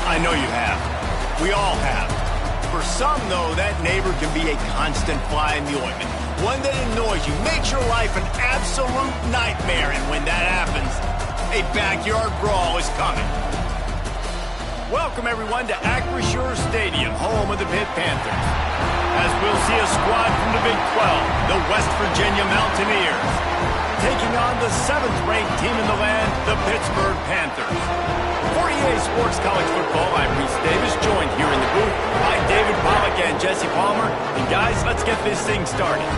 I know you have. We all have. For some, though, that neighbor can be a constant fly in the ointment. One that annoys you, makes your life an absolute nightmare. And when that happens, a backyard brawl is coming. Welcome, everyone, to Acrisure Stadium, home of the Pitt Panthers. As we'll see a squad from the Big 12, the West Virginia Mountaineers, taking on the 7th-ranked team in the land, the Pittsburgh Panthers. For EA Sports College Football, I'm Reese Davis, joined here in the booth by David Pollack and Jesse Palmer. And guys, let's get this thing started.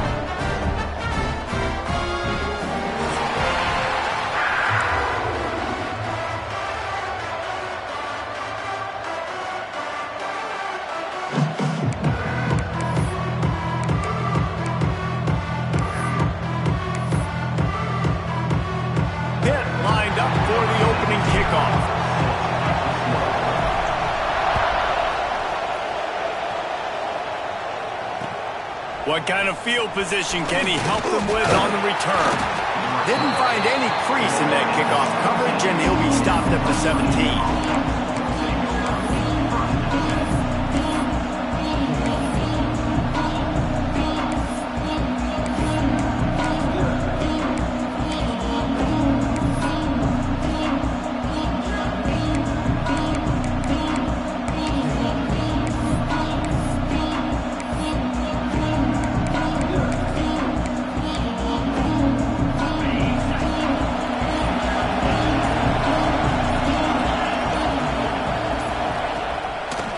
What kind of field position can he help them with on the return? Didn't find any crease in that kickoff coverage, and he'll be stopped at the 17.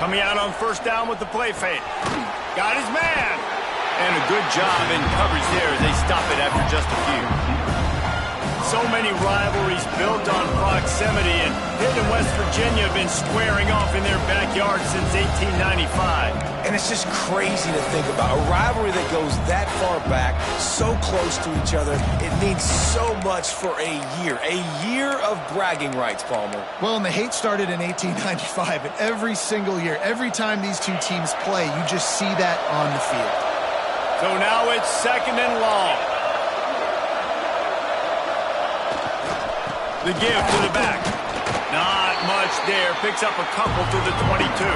Coming out on first down with the play fake. Got his man. And a good job in coverage there as they stop it after just a few. So many rivalries built on proximity, and Pitt and West Virginia have been squaring off in their backyard since 1895. And it's just crazy to think about. A rivalry that goes that far back, so close to each other. It means so much for a year of bragging rights, Palmer. Well, and the hate started in 1895, and every single year, every time these two teams play, you just see that on the field. So now it's 2nd and long. The give to the back. Not much there. Picks up a couple to the 22.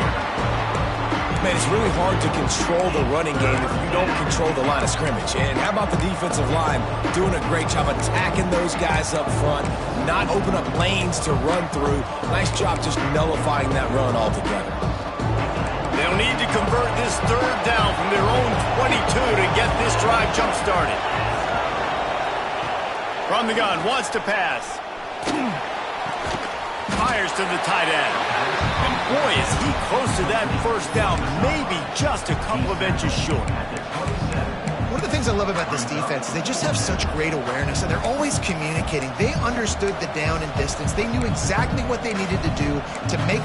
Man, it's really hard to control the running game if you don't control the line of scrimmage. And how about the defensive line doing a great job attacking those guys up front, not open up lanes to run through. Nice job just nullifying that run altogether. They'll need to convert this 3rd down from their own 22 to get this drive jump-started. From the gun, wants to pass. Fires to the tight end. And boy, is he close to that first down, maybe just a couple of inches short. One of the things I love about this defense is they just have such great awareness, and they're always communicating. They understood the down and distance. They knew exactly what they needed to do to make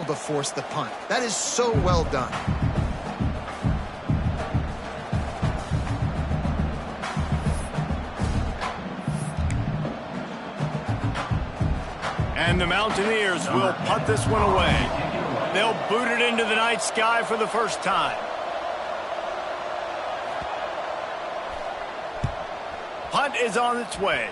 to force the punt. That is so well done. And the Mountaineers will punt this one away. They'll boot it into the night sky for the first time. Punt is on its way.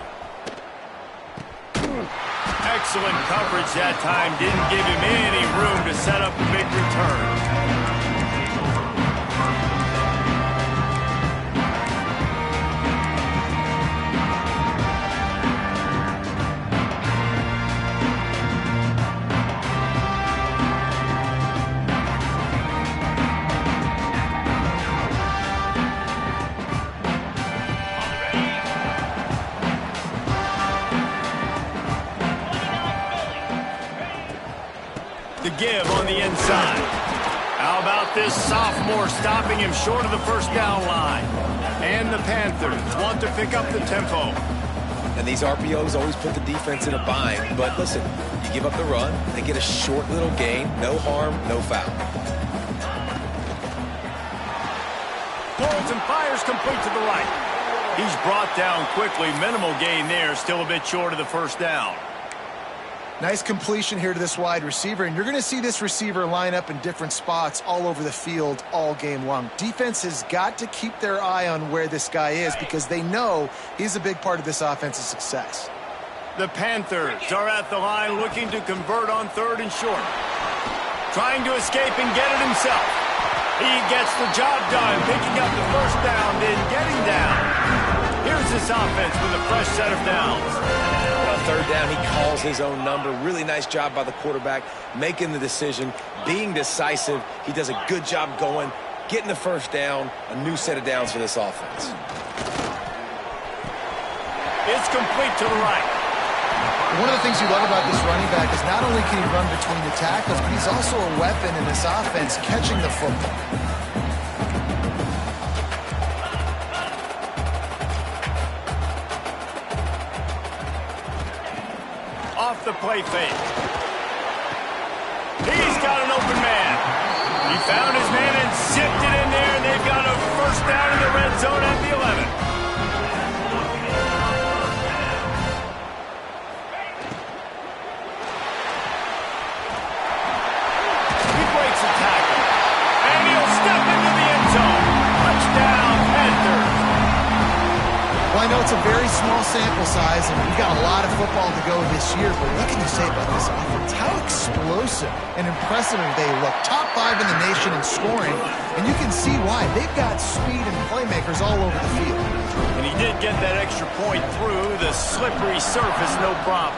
Excellent coverage that time. Didn't give him any room to set up a big return. to give on the inside. How about this sophomore stopping him short of the first down line? And the Panthers want to pick up the tempo. And these RPOs always put the defense in a bind. But listen, you give up the run, they get a short little gain, no harm, no foul. Pulls and fires complete to the right. He's brought down quickly. Minimal gain there, still a bit short of the first down. Nice completion here to this wide receiver, and you're going to see this receiver line up in different spots all over the field all game long. Defense has got to keep their eye on where this guy is because they know he's a big part of this offense's success. The Panthers are at the line looking to convert on 3rd and short. Trying to escape and get it himself. He gets the job done, picking up the first down, then getting down. Here's this offense with a fresh set of downs. On 3rd down, he calls his own number. Really nice job by the quarterback, making the decision, being decisive. He does a good job going, getting the first down, a new set of downs for this offense. It's complete to the right. One of the things you love about this running back is not only can he run between the tackles, but he's also a weapon in this offense catching the football. Off the play fake. He's got an open man. He found his man and zipped it in there, and they've got a first down in the red zone at the 11. Well, I know it's a very small sample size, and we've got a lot of football to go this year, but what can you say about this offense? How explosive and impressive they look. Top 5 in the nation in scoring, and you can see why. They've got speed and playmakers all over the field. And he did get that extra point through the slippery surface, no problem.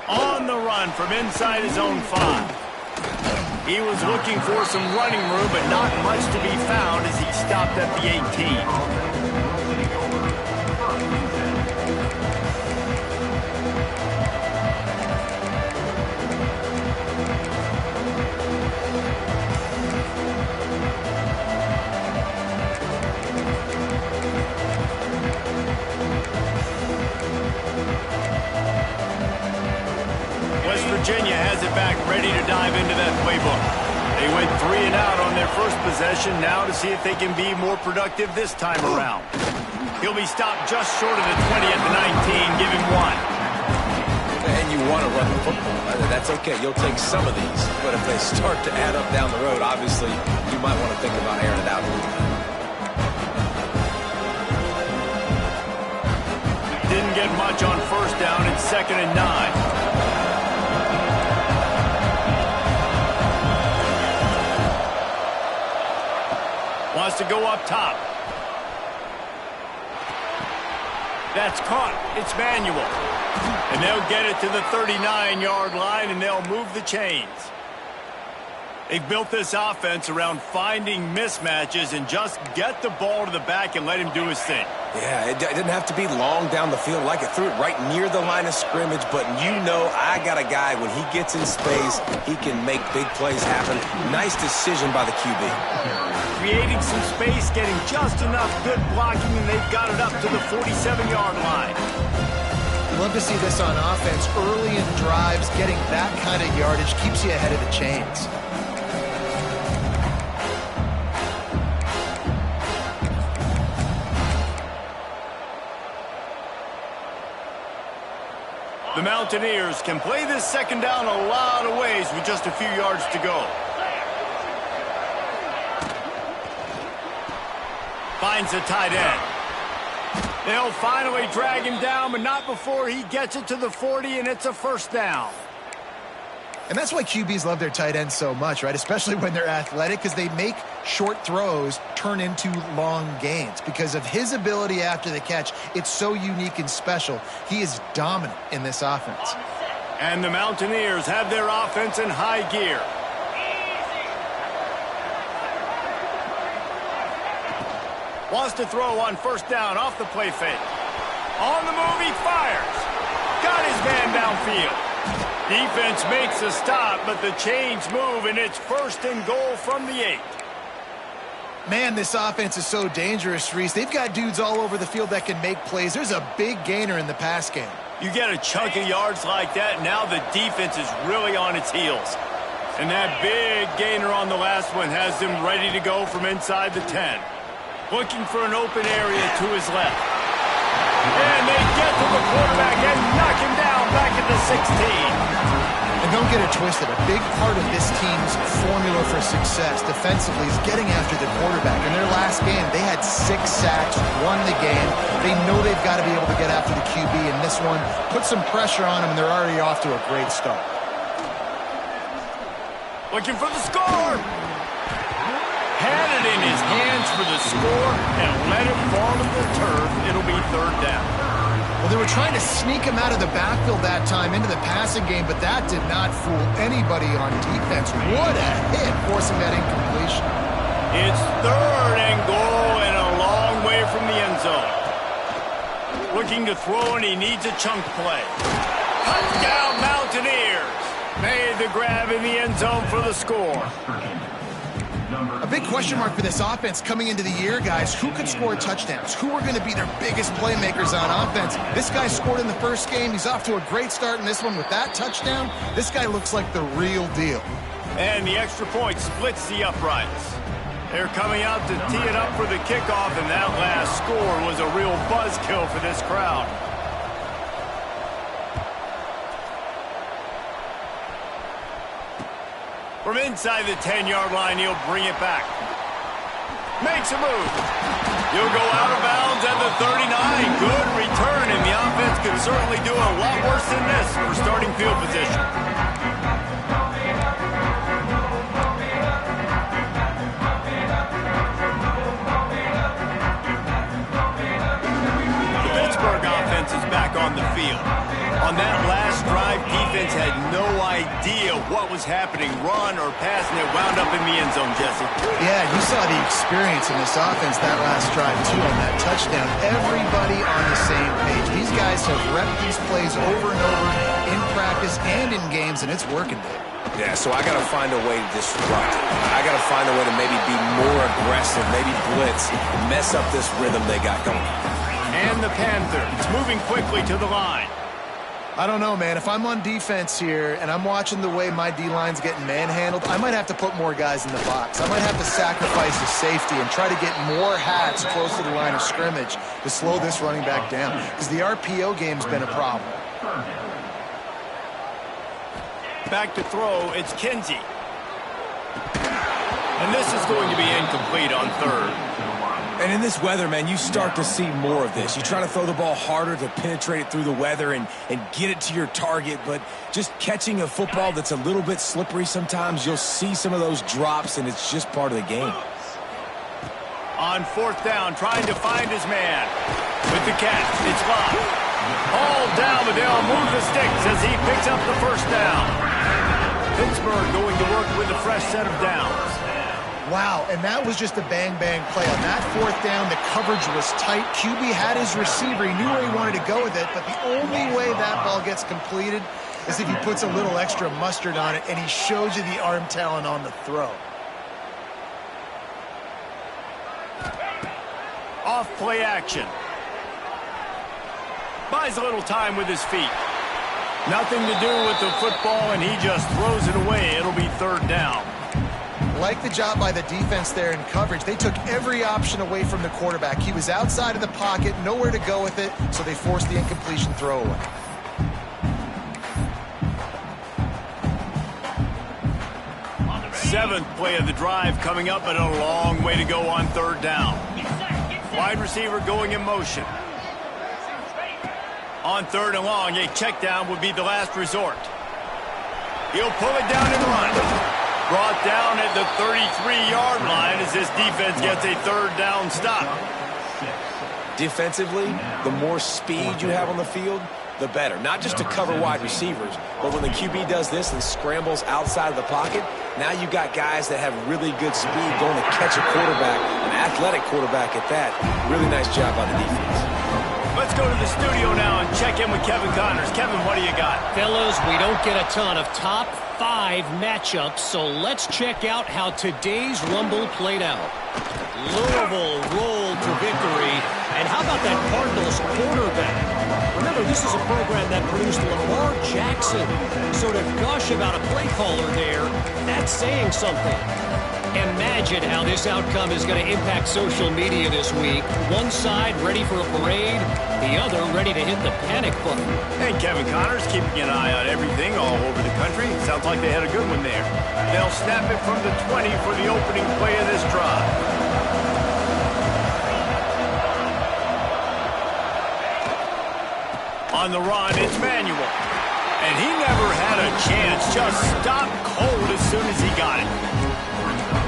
On the run from inside his own 5. He was looking for some running room, but not much to be found as he stopped at the 18. Virginia has it back, ready to dive into that playbook. They went 3 and out on their first possession, now to see if they can be more productive this time around. He'll be stopped just short of the 20 at the 19, give him 1. And you want to run the football. That's okay. You'll take some of these, but if they start to add up down the road, obviously you might want to think about airing it out a little bit. Didn't get much on first down in 2nd and 9. Wants to go up top. That's caught. It's Manuel. And they'll get it to the 39-yard line, and they'll move the chains. They've built this offense around finding mismatches and just get the ball to the back and let him do his thing. Yeah, it didn't have to be long down the field. Like it threw it right near the line of scrimmage, but you know I got a guy, when he gets in space, he can make big plays happen. Nice decision by the QB. Creating some space, getting just enough good blocking, and they've got it up to the 47-yard line. You love to see this on offense. Early in drives, getting that kind of yardage keeps you ahead of the chains. The Mountaineers can play this second down a lot of ways with just a few yards to go. Finds a tight end. They'll finally drag him down, but not before he gets it to the 40, and it's a first down. And that's why QBs love their tight ends so much, right? Especially when they're athletic, because they make short throws turn into long gains. Because of his ability after the catch, it's so unique and special. He is dominant in this offense. And the Mountaineers have their offense in high gear. Wants to throw on first down off the play fake. On the move, he fires. Got his man downfield. Defense makes a stop, but the chains move, and it's 1st and goal from the 8. Man, this offense is so dangerous, Reese. They've got dudes all over the field that can make plays. There's a big gainer in the pass game. You get a chunk of yards like that, now the defense is really on its heels. And that big gainer on the last one has them ready to go from inside the 10. Looking for an open area to his left. And they get to the quarterback and knock him down back at the 16. And don't get it twisted. A big part of this team's formula for success defensively is getting after the quarterback. In their last game, they had 6 sacks, won the game. They know they've got to be able to get after the QB in this one, put some pressure on them, and they're already off to a great start. Looking for the score. Had it in his hands for the score and let it fall to the turf. It'll be 3rd down. Well, they were trying to sneak him out of the backfield that time into the passing game, but that did not fool anybody on defense. What a hit, forcing that incompletion. It's 3rd and goal and a long way from the end zone. Looking to throw, and he needs a chunk play. Touchdown, Mountaineers. Made the grab in the end zone for the score. A big question mark for this offense coming into the year, guys. Who could score touchdowns? Who are going to be their biggest playmakers on offense? This guy scored in the first game. He's off to a great start in this one with that touchdown. This guy looks like the real deal. And the extra point splits the uprights. They're coming out to tee it up for the kickoff, and that last score was a real buzzkill for this crowd. From inside the 10-yard line, he'll bring it back. Makes a move. He'll go out of bounds at the 39. Good return, and the offense could certainly do a lot worse than this for starting field position. The Pittsburgh offense is back on the field. On that last drive, defense had no idea what was happening, run or pass, and it wound up in the end zone, Jesse. Yeah, you saw the experience in this offense that last drive, too, on that touchdown. Everybody on the same page. These guys have repped these plays over and over in practice and in games, and it's working, Dave. Yeah, so I got to find a way to disrupt it. I got to find a way to maybe be more aggressive, maybe blitz, and mess up this rhythm they got going. And the Panthers moving quickly to the line. I don't know, man. If I'm on defense here and I'm watching the way my D-line's getting manhandled, I might have to put more guys in the box. I might have to sacrifice the safety and try to get more hats close to the line of scrimmage to slow this running back down, because the RPO game's been a problem. Back to throw, it's Kinsey. And this is going to be incomplete on 3rd. And in this weather, man, you start to see more of this. You try to throw the ball harder to penetrate it through the weather and get it to your target, but just catching a football that's a little bit slippery sometimes, you'll see some of those drops, and it's just part of the game. On 4th down, trying to find his man. With the catch, it's locked. All down, but they'll move the sticks as he picks up the 1st down. Pittsburgh going to work with a fresh set of downs. Wow, and that was just a bang-bang play. On that 4th down, the coverage was tight. QB had his receiver. He knew where he wanted to go with it, but the only way that ball gets completed is if he puts a little extra mustard on it, and he shows you the arm talent on the throw. Off play action. Buys a little time with his feet. Nothing to do with the football, and he just throws it away. It'll be 3rd down. Like the job by the defense there in coverage. They took every option away from the quarterback. He was outside of the pocket, nowhere to go with it, so they forced the incompletion throwaway. Seventh play of the drive coming up, but a long way to go on 3rd down. Wide receiver going in motion. On 3rd and long, a check down would be the last resort. He'll pull it down and run. Brought down at the 33-yard line as this defense gets a 3rd down stop. Defensively, the more speed you have on the field, the better. Not just to cover wide receivers, but when the QB does this and scrambles outside of the pocket, now you've got guys that have really good speed going to catch a quarterback, an athletic quarterback at that. Really nice job by the defense. Let's go to the studio now and check in with Kevin Connors. Kevin, what do you got? Fellas, we don't get a ton of top 5 matchups, so let's check out how today's Rumble played out. Louisville rolled to victory, and how about that Cardinals quarterback? Remember, this is a program that produced Lamar Jackson, so to gush about a play caller there, that's saying something. Imagine how this outcome is going to impact social media this week. One side ready for a parade, the other ready to hit the panic button. And Kevin Connors keeping an eye on everything all over the country. Sounds like they had a good one there. They'll snap it from the 20 for the opening play of this drive. On the run, it's Manuel. And he never had a chance. Just stopped cold as soon as he got it.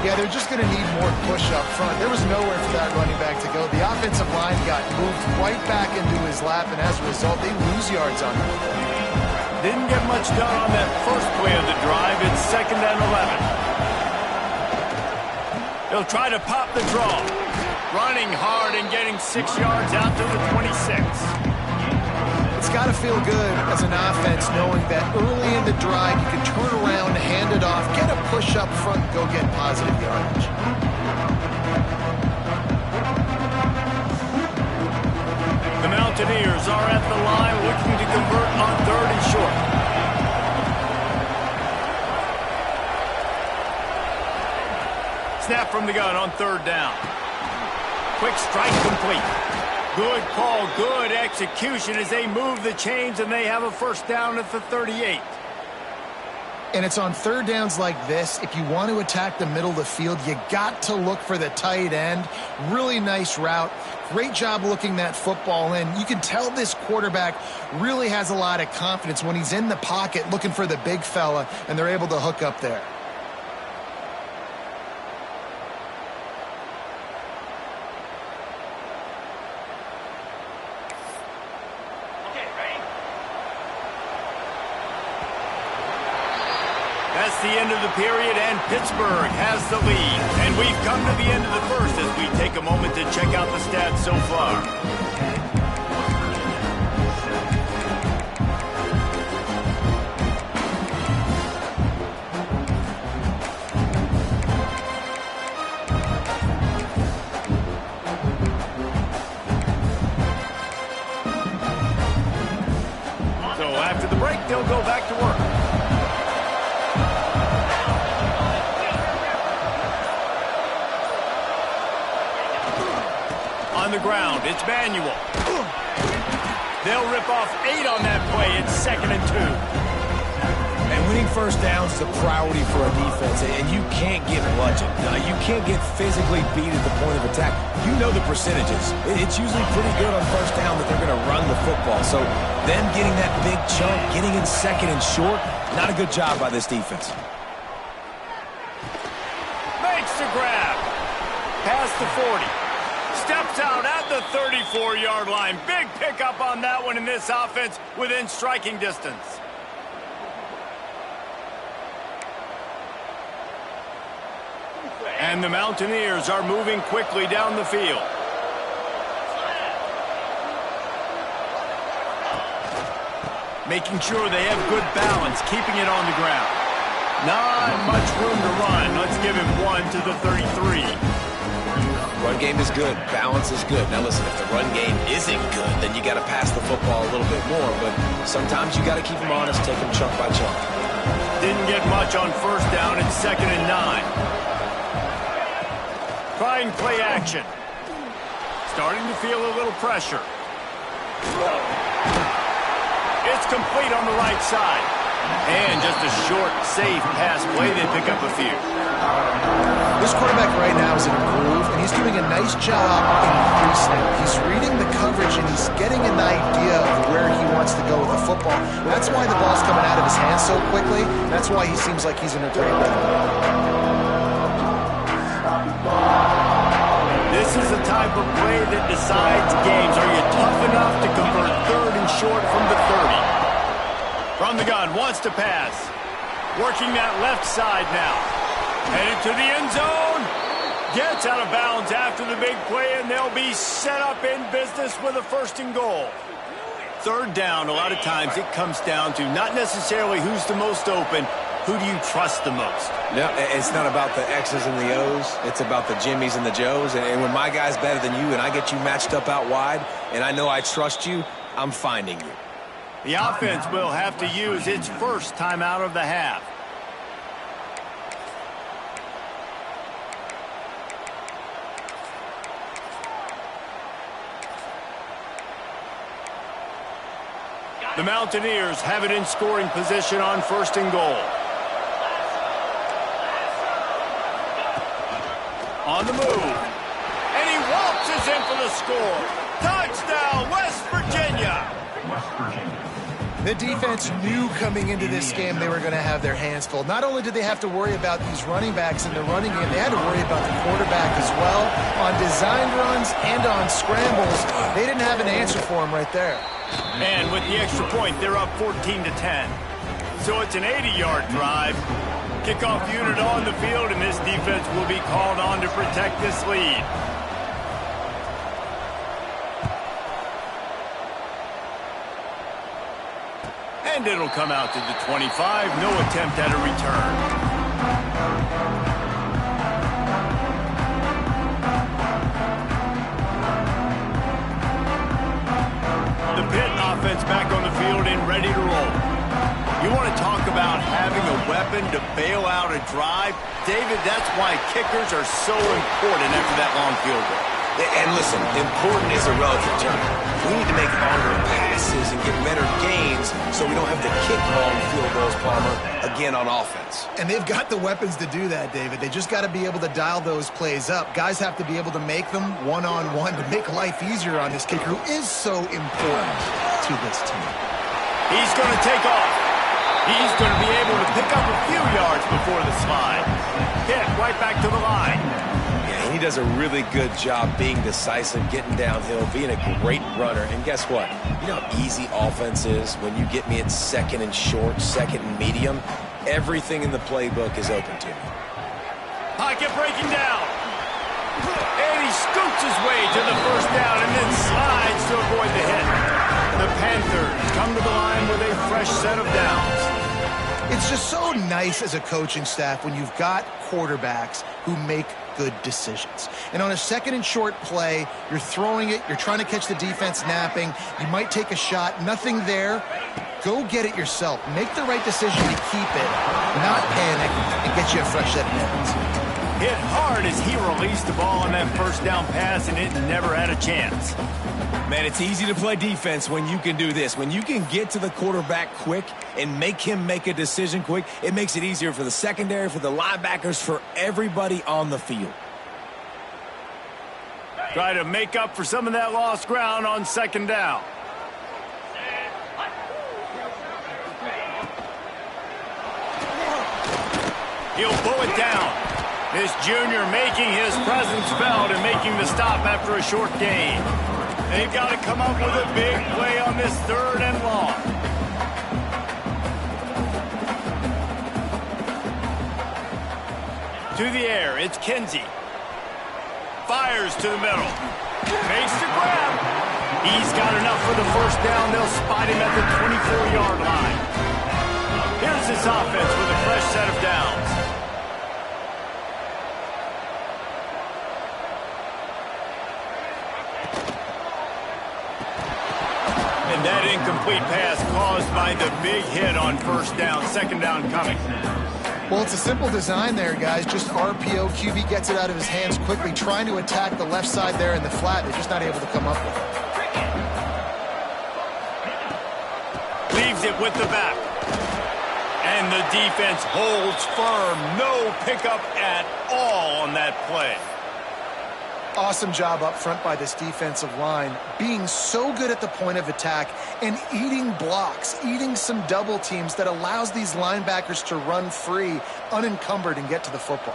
Yeah, they're just going to need more push up front. There was nowhere for that running back to go. The offensive line got moved right back into his lap, and as a result, they lose yards on him. Didn't get much done on that first play of the drive. It's 2nd and 11. He'll try to pop the draw. Running hard and getting 6 yards out to the 26. It's got to feel good as an offense knowing that early in the drive you can turn around, hand it off, get a push up front, and go get positive yardage. The Mountaineers are at the line looking to convert on 3rd and short. Snap from the gun on 3rd down. Quick strike complete. Good call, good execution as they move the chains and they have a 1st down at the 38. And it's on 3rd downs like this. If you want to attack the middle of the field, you got to look for the tight end. Really nice route. Great job looking that football in. You can tell this quarterback really has a lot of confidence when he's in the pocket looking for the big fella, and they're able to hook up there. That's the end of the period, and Pittsburgh has the lead. And we've come to the end of the first as we take a moment to check out the stats so far. So after the break, they'll go back to work. On the ground, it's Manuel. They'll rip off 8 on that play. It's 2nd and 2. And winning 1st downs is a priority for a defense, and you can't get bludgeoned. You can't get physically beat at the point of attack. You know the percentages. It's usually pretty good on 1st down that they're going to run the football. So them getting that big chunk, getting in 2nd and short, not a good job by this defense. Makes the grab. Past the 40. Steps out at the 34-yard line. Big pickup on that one in this offense within striking distance. And the Mountaineers are moving quickly down the field. Making sure they have good balance, keeping it on the ground. Not much room to run. Let's give him 1 to the 33. Run game is good. Balance is good. Now listen, if the run game isn't good, then you got to pass the football a little bit more. But sometimes you got to keep them honest, take them chunk by chunk. Didn't get much on 1st down. It's 2nd and 9. Trying play action. Starting to feel a little pressure. It's complete on the right side. And just a short, safe pass play. They pick up a few. This quarterback right now is in a groove, and he's doing a nice job in pre-snap. He's reading the coverage, and he's getting an idea of where he wants to go with the football. That's why the ball's coming out of his hands so quickly. That's why he seems like he's in a great rhythm. This is the type of play that decides games. Are you tough enough to convert 3rd and short from the 30? From the gun, wants to pass. Working that left side now. Headed to the end zone. Gets out of bounds after the big play, and they'll be set up in business with a 1st and goal. Third down, a lot of times it comes down to not necessarily who's the most open, who do you trust the most? No, it's not about the X's and the O's. It's about the Jimmies and the Joes. And when my guy's better than you and I get you matched up out wide and I know I trust you, I'm finding you. The offense will have to use its first timeout of the half. The Mountaineers have it in scoring position on 1st and goal. On the move. And he waltzes in for the score. Touchdown, West Virginia. The defense knew coming into this game they were going to have their hands full. Not only did they have to worry about these running backs in the running game, they had to worry about the quarterback as well. On designed runs and on scrambles, they didn't have an answer for him right there. And with the extra point, they're up 14-10. So it's an 80-yard drive. Kickoff unit on the field, and this defense will be called on to protect this lead. And it'll come out to the 25. No attempt at a return. The Pitt offense back on the field and ready to roll. You want to talk about having a weapon to bail out a drive? David, that's why kickers are so important after that long field goal. And listen, important is a relative term. We need to make longer passes and get better gains so we don't have to kick long field goals, Palmer, again on offense. And they've got the weapons to do that, David. They just got to be able to dial those plays up. Guys have to be able to make them one-on-one to make life easier on this kicker who is so important to this team. He's going to take off. He's going to be able to pick up a few yards before the slide. Pitt right back to the line. Yeah, he does a really good job being decisive, getting downhill, being a great runner. And guess what? You know how easy offense is when you get me at 2nd and short, 2nd and medium? Everything in the playbook is open to me. Pocket breaking down. And he scoots his way to the 1st down and then slides to avoid the hit. The Panthers come to the line with a fresh set of downs. It's just so nice as a coaching staff when you've got quarterbacks who make good decisions. And on a 2nd and short play, you're throwing it, you're trying to catch the defense napping, you might take a shot, nothing there. Go get it yourself. Make the right decision to keep it, not panic, and get you a fresh set of downs. Hit hard as he released the ball on that 1st down pass, and it never had a chance. Man, it's easy to play defense when you can do this. When you can get to the quarterback quick and make him make a decision quick, it makes it easier for the secondary, for the linebackers, for everybody on the field. Try to make up for some of that lost ground on 2nd down. He'll pull it down. This junior making his presence felt and making the stop after a short gain. They've got to come up with a big play on this 3rd and long. To the air, it's Kinsey. Fires to the middle. Makes the grab. He's got enough for the 1st down. They'll spot him at the 24-yard line. Here's his offense with a fresh set of downs. And that incomplete pass caused by the big hit on 1st down. 2nd down coming. Well, it's a simple design there, guys. Just RPO. QB gets it out of his hands quickly, trying to attack the left side there in the flat. They're just not able to come up with it. Leaves it with the back. And the defense holds firm. No pickup at all on that play. Awesome job up front by this defensive line, being so good at the point of attack and eating blocks, eating some double teams that allows these linebackers to run free, unencumbered, and get to the football.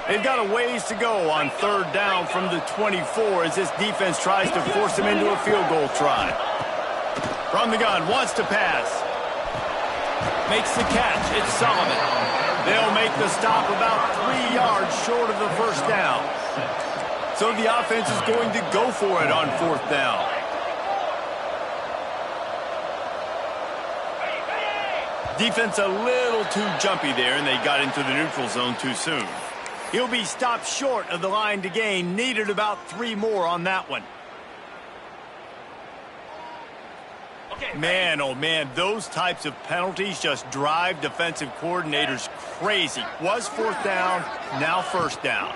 They've got a ways to go on 3rd down from the 24 as this defense tries to force them into a field goal try. From the gun, wants to pass. Makes the catch. It's Solomon. They'll make the stop about 3 yards short of the first down. So the offense is going to go for it on 4th down. Defense a little too jumpy there, and they got into the neutral zone too soon. He'll be stopped short of the line to gain. Needed about 3 more on that one. Man, oh man, those types of penalties just drive defensive coordinators crazy. Was 4th down, now 1st down.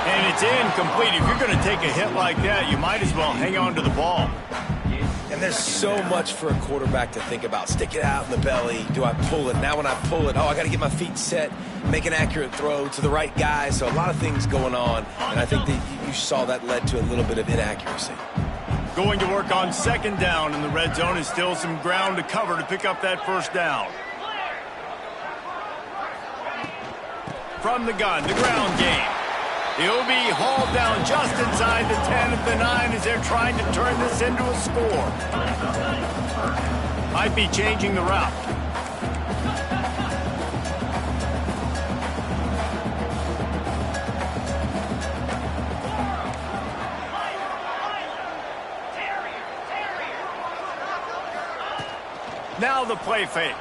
And it's incomplete. If you're going to take a hit like that, you might as well hang on to the ball. And there's so much for a quarterback to think about. Stick it out in the belly. Do I pull it? Now when I pull it, oh, I got to get my feet set, make an accurate throw to the right guy. So a lot of things going on. And I think that you saw that led to a little bit of inaccuracy. Going to work on 2nd down in the red zone is still some ground to cover to pick up that 1st down. From the gun, the ground game. He'll be hauled down just inside the 10 at the 9 as they're trying to turn this into a score. Might be changing the route. Now the play fake.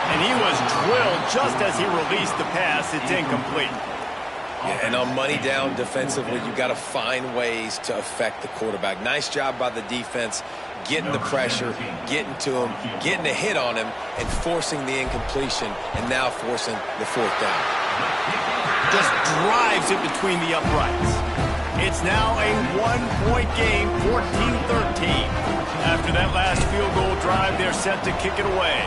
And he was drilled just as he released the pass. It's incomplete. Yeah, and on money down defensively, you've got to find ways to affect the quarterback. Nice job by the defense, getting the pressure, getting to him, getting a hit on him, and forcing the incompletion, and now forcing the 4th down. Just drives it between the uprights. It's now a 1-point game, 14-13. After that last field goal drive, they're set to kick it away.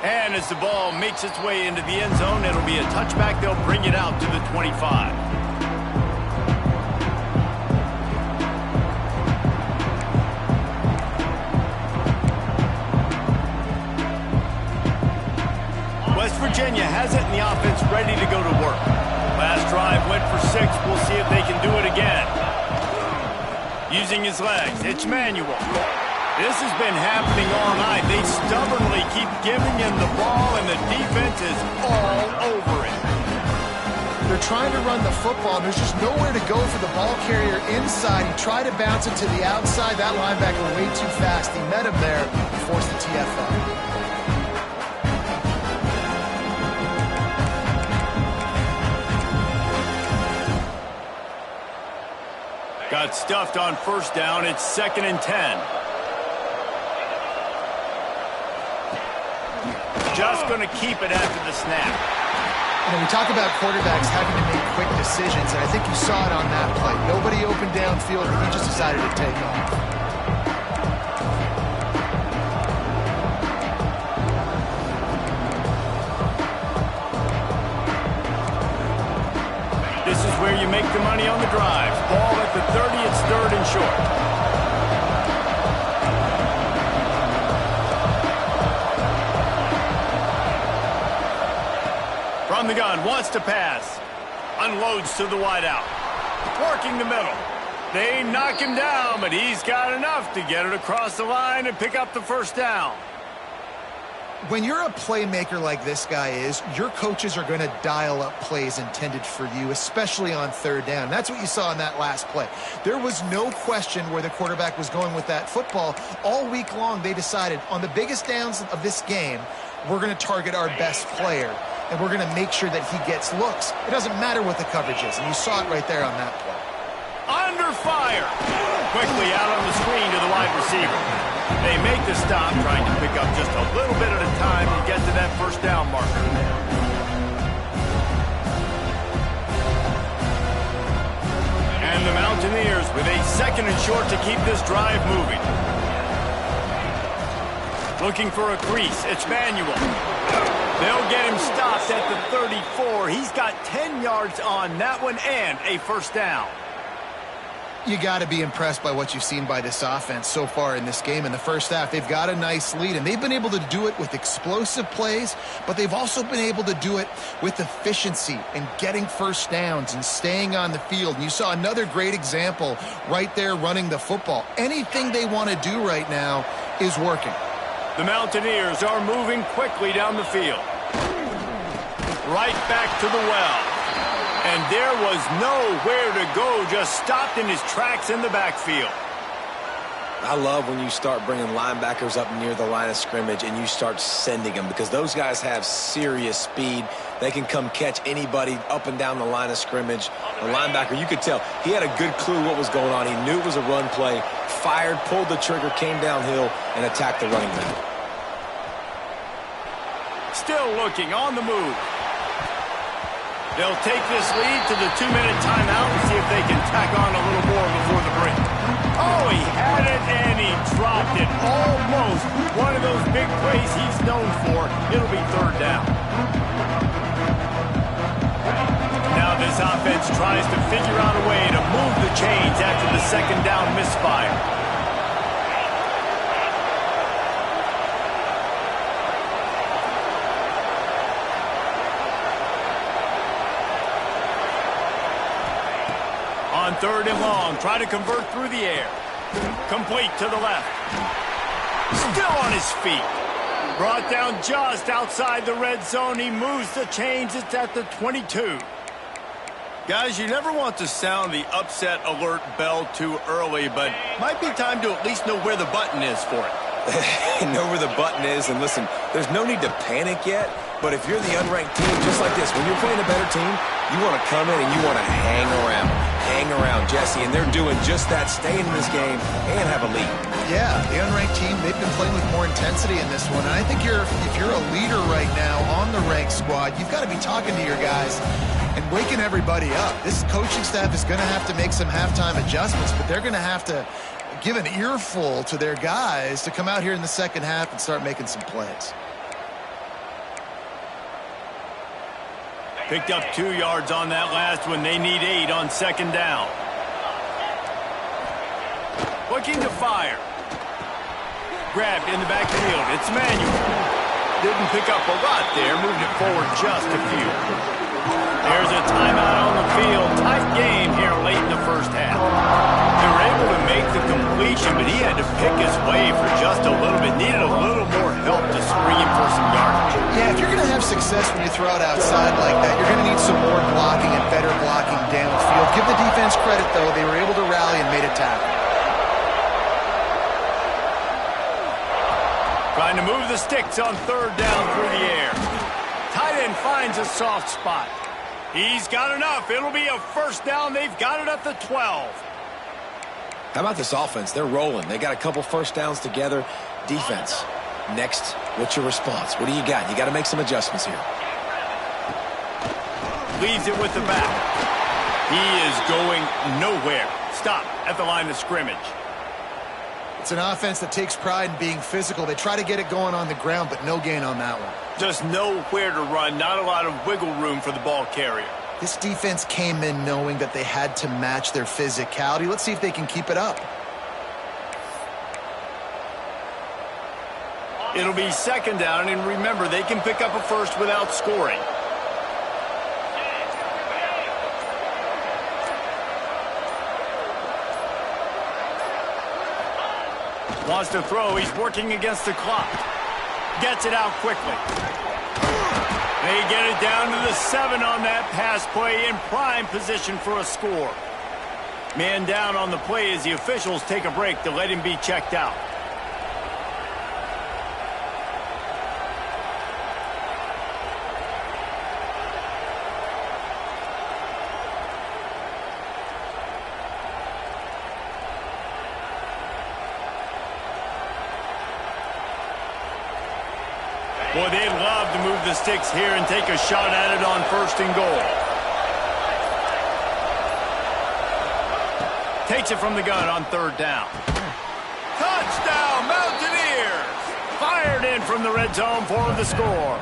And as the ball makes its way into the end zone, it'll be a touchback. They'll bring it out to the 25. West Virginia has it, and the offense ready to go to work. Last drive went for 6. We'll see if they can do it again. Using his legs, it's Manuel. This has been happening all night. They stubbornly keep giving him the ball, and the defense is all over it. They're trying to run the football, and there's just nowhere to go for the ball carrier inside. He tried to bounce it to the outside. That linebacker way too fast. He met him there and forced the TFL. Got stuffed on 1st down. It's 2nd and 10. Just going to keep it after the snap. You know, we talk about quarterbacks having to make quick decisions, and I think you saw it on that play. Nobody open downfield, and he just decided to take off. This is where you make the money on the drives. Ball at the 30, it's 3rd and short. From the gun, wants to pass. Unloads to the wideout. Working the middle. They knock him down, but he's got enough to get it across the line and pick up the 1st down. When you're a playmaker like this guy is, your coaches are going to dial up plays intended for you, especially on 3rd down. That's what you saw in that last play. There was no question where the quarterback was going with that football. All week long, they decided on the biggest downs of this game, we're going to target our best player, and we're going to make sure that he gets looks. It doesn't matter what the coverage is, and you saw it right there on that play. Under fire. Quickly out on the screen to the wide receiver. They make the stop, trying to pick up just a little bit at a time to get to that 1st down marker. And the Mountaineers with a 2nd and short to keep this drive moving. Looking for a crease. It's Manuel. They'll get him stopped at the 34. He's got 10 yards on that one and a 1st down. You got to be impressed by what you've seen by this offense so far in this game. In the first half, they've got a nice lead, and they've been able to do it with explosive plays, but they've also been able to do it with efficiency and getting first downs and staying on the field. And you saw another great example right there running the football. Anything they want to do right now is working. The Mountaineers are moving quickly down the field. Right back to the well. And there was nowhere to go, just stopped in his tracks in the backfield. I love when you start bringing linebackers up near the line of scrimmage and you start sending them, because those guys have serious speed. They can come catch anybody up and down the line of scrimmage. The linebacker, you could tell, he had a good clue what was going on. He knew it was a run play, fired, pulled the trigger, came downhill, and attacked the running back. Still looking on the move. They'll take this lead to the 2-minute timeout and see if they can tack on a little more before the break. Oh, he had it and he dropped it. Almost one of those big plays he's known for. It'll be third down. Now this offense tries to figure out a way to move the chains after the second down misfire. On third and long, try to convert through the air. Complete to the left. Still on his feet. Brought down just outside the red zone. He moves the chains. It's at the 22. Guys, you never want to sound the upset alert bell too early, but might be time to at least know where the button is for it. Know where the button is, and listen, there's no need to panic yet, but if you're the unranked team, just like this, when you're playing a better team, you want to come in and you want to hang around, Jesse, and they're doing just that, staying in this game and have a lead. Yeah, the unranked team, they've been playing with more intensity in this one, and I think if you're a leader right now on the ranked squad, you've got to be talking to your guys and waking everybody up. This coaching staff is going to have to make some halftime adjustments, but they're going to have to give an earful to their guys to come out here in the second half and start making some plays. Picked up 2 yards on that last one. They need 8 on second down. Looking to fire. Grabbed in the backfield. It's Manuel. Didn't pick up a lot there. Moved it forward just a few. There's a timeout on the field. Tight game here late in the first half. They were able to make the completion, but he had to pick his way for just a little bit. Needed a little more help to screen for some yardage. Yeah, if you're going to have success when you throw it outside like that, you're going to need some more blocking and better blocking downfield. Give the defense credit, though. They were able to rally and made a tackle. Trying to move the sticks on third down through the air. Tight end finds a soft spot. He's got enough. It'll be a first down. They've got it at the 12. How about this offense? They're rolling. They got a couple first downs together. Defense. Next, what's your response? What do you got? You got to make some adjustments here. Leaves it with the back. He is going nowhere. Stop at the line of scrimmage. It's an offense that takes pride in being physical. They try to get it going on the ground, but no gain on that one. Just nowhere to run. Not a lot of wiggle room for the ball carrier. This defense came in knowing that they had to match their physicality. Let's see if they can keep it up. It'll be second down, and remember, they can pick up a first without scoring. Wants to throw. He's working against the clock. Gets it out quickly. They get it down to the 7 on that pass play, in prime position for a score. Man down on the play as the officials take a break to let him be checked out. Boy, they'd love to move the sticks here and take a shot at it on first and goal. Takes it from the gun on third down. Touchdown, Mountaineers! Fired in from the red zone for the score.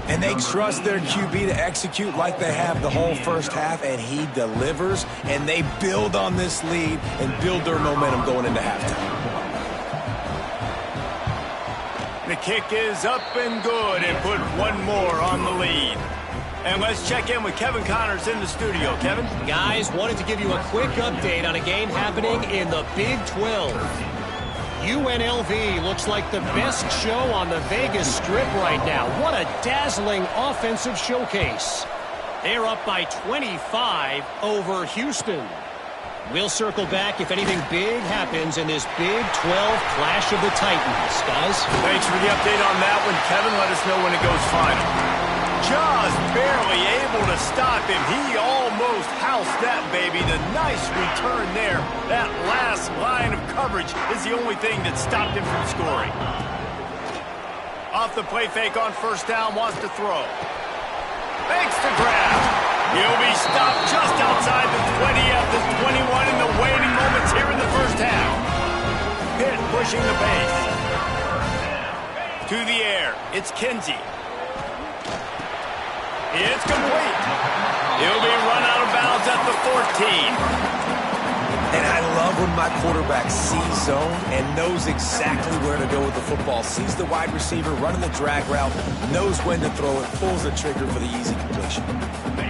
And they trust their QB to execute like they have the whole first half, and he delivers, and they build on this lead and build their momentum going into halftime. The kick is up and good and put one more on the lead. And let's check in with Kevin Connors in the studio. Kevin? Guys, wanted to give you a quick update on a game happening in the Big 12. UNLV looks like the best show on the Vegas Strip right now. What a dazzling offensive showcase. They're up by 25 over Houston. We'll circle back if anything big happens in this Big 12 Clash of the Titans. Guys? Thanks for the update on that one, Kevin. Let us know when it goes final. Just barely able to stop him. He almost housed that baby. The nice return there. That last line of coverage is the only thing that stopped him from scoring. Off the play fake on first down, wants to throw. Fakes the grab. He'll be stopped just outside the 20 at the 21 in the waiting moments here in the first half. Pitt pushing the pace. To the air. It's Kinsey. It's complete. He'll be run out of bounds at the 14. And I love when my quarterback sees zone and knows exactly where to go with the football. Sees the wide receiver running the drag route, knows when to throw it, pulls the trigger for the easy completion.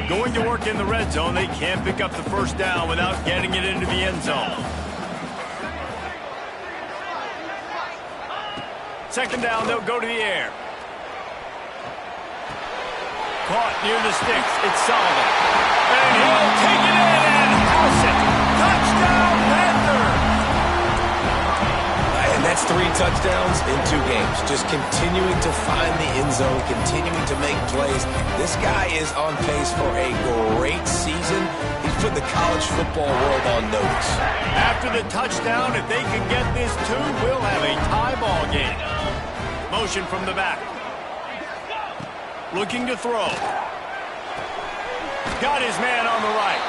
Going to work in the red zone. They can't pick up the first down without getting it into the end zone. Second down, they'll go to the air. Caught near the sticks. It's Sullivan. And he'll take it in and house it. Touchdown, Panthers! And that's 3 touchdowns in 2 games. Just continuing to find the end zone, continuing to make plays. This guy is on pace for a great season. He's put the college football world on notice. After the touchdown, if they can get this too, we'll have a tie ball game. Motion from the back. Looking to throw. Got his man on the right.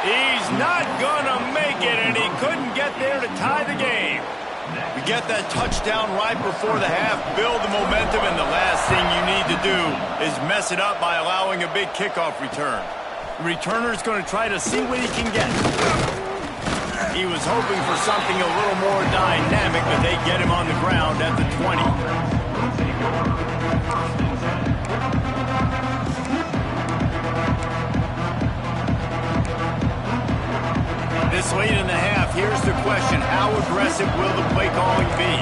He's not gonna make it, and he couldn't get there to tie the game. You get that touchdown right before the half, build the momentum, and the last thing you need to do is mess it up by allowing a big kickoff return. The returner's going to try to see what he can get. He was hoping for something a little more dynamic, but they get him on the ground at the 20. This late in the half, here's the question. How aggressive will the play calling be?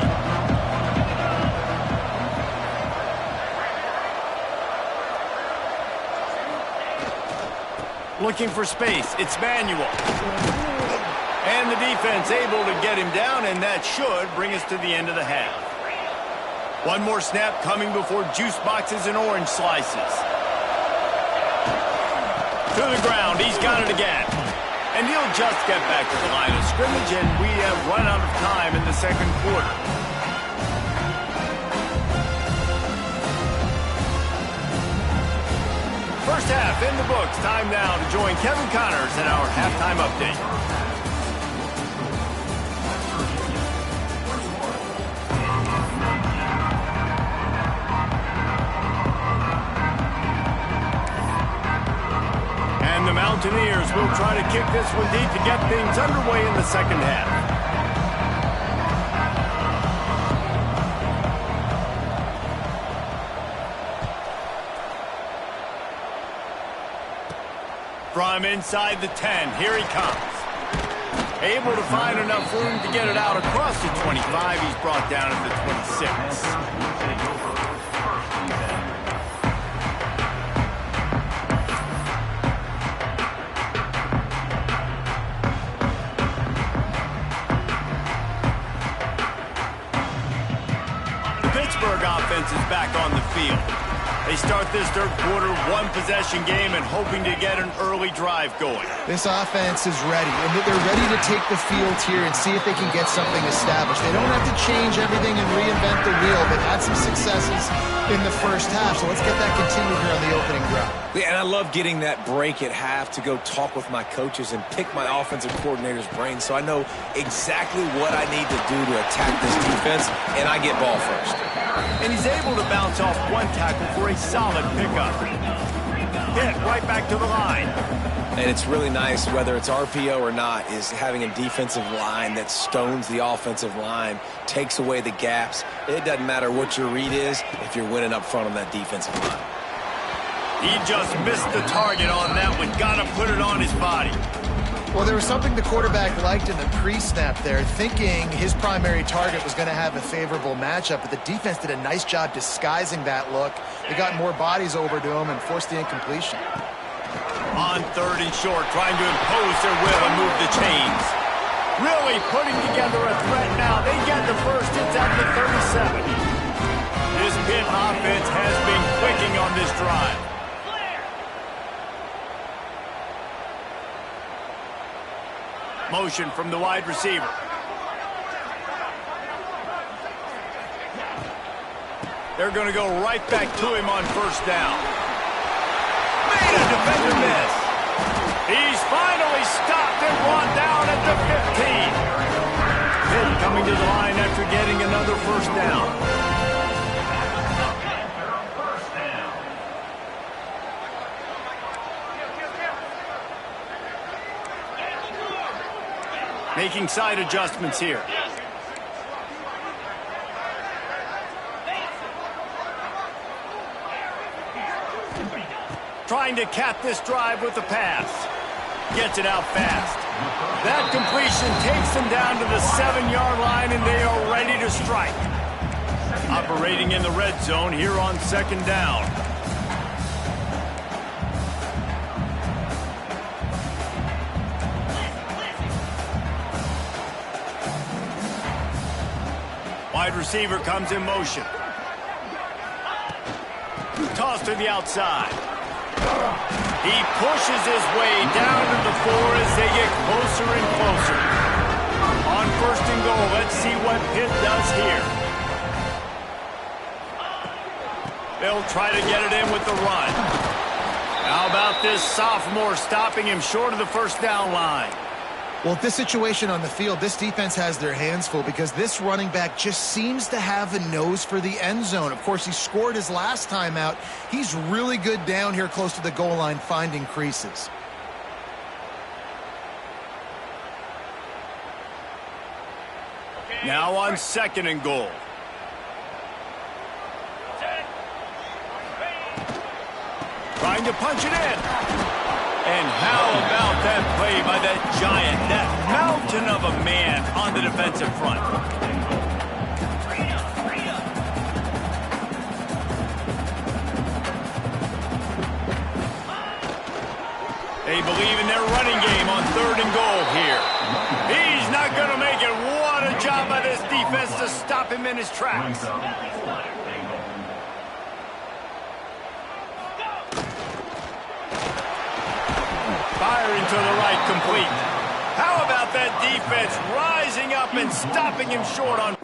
Looking for space. It's Manuel. And the defense able to get him down, and that should bring us to the end of the half. One more snap coming before juice boxes and orange slices. To the ground. He's got it again. And he'll just get back to the line of scrimmage, and we have run out of time in the second quarter. First half in the books. Time now to join Kevin Connors in our halftime update. And the Mountaineers will try to kick this one deep to get things underway in the second half. From inside the 10, here he comes. Able to find enough room to get it out across the 25. He's brought down at the 26. Offense is back on the field. They start this third quarter, one-possession game, and hoping to get an early drive going. This offense is ready, and they're ready to take the field here and see if they can get something established. They don't have to change everything and reinvent the wheel. They've had some successes. in the first half. So let's get that continued here on the opening drive. Yeah, and I love getting that break at half to go talk with my coaches and pick my offensive coordinator's brain so I know exactly what I need to do to attack this defense, and I get ball first. And he's able to bounce off one tackle for a solid pickup. Hit right back to the line. And it's really nice, whether it's RPO or not, is having a defensive line that stones the offensive line, takes away the gaps. It doesn't matter what your read is if you're winning up front on that defensive line. He just missed the target on that one. Got to put it on his body. Well, there was something the quarterback liked in the pre-snap there, thinking his primary target was going to have a favorable matchup, but the defense did a nice job disguising that look. They got more bodies over to him and forced the incompletion. On 3rd and short, trying to impose their will and move the chains. Really putting together a threat now. They get the first. It's at the 37. This Pitt offense has been clicking on this drive. Motion from the wide receiver. They're going to go right back to him on 1st down. Made a defender miss. He's finally stopped and brought down at the 15. Pitt coming to the line after getting another 1st down. Making side adjustments here. Trying to cap this drive with the pass. Gets it out fast. That completion takes them down to the 7-yard line, and they are ready to strike. Operating in the red zone here on 2nd down. Wide receiver comes in motion. Toss to the outside. He pushes his way down to the 4 as they get closer and closer. On 1st and goal, let's see what Pitt does here. They'll try to get it in with the run. How about this sophomore stopping him short of the 1st down line? Well, at this situation on the field, this defense has their hands full because this running back just seems to have a nose for the end zone. Of course, he scored his last time out. He's really good down here close to the goal line finding creases. Now on 2nd and goal. Trying to punch it in. And how about that play by that giant, that mountain of a man on the defensive front? They believe in their running game on 3rd and goal here. He's not going to make it. What a job by this defense to stop him in his tracks. Firing to the right, complete. How about that defense rising up and stopping him short on...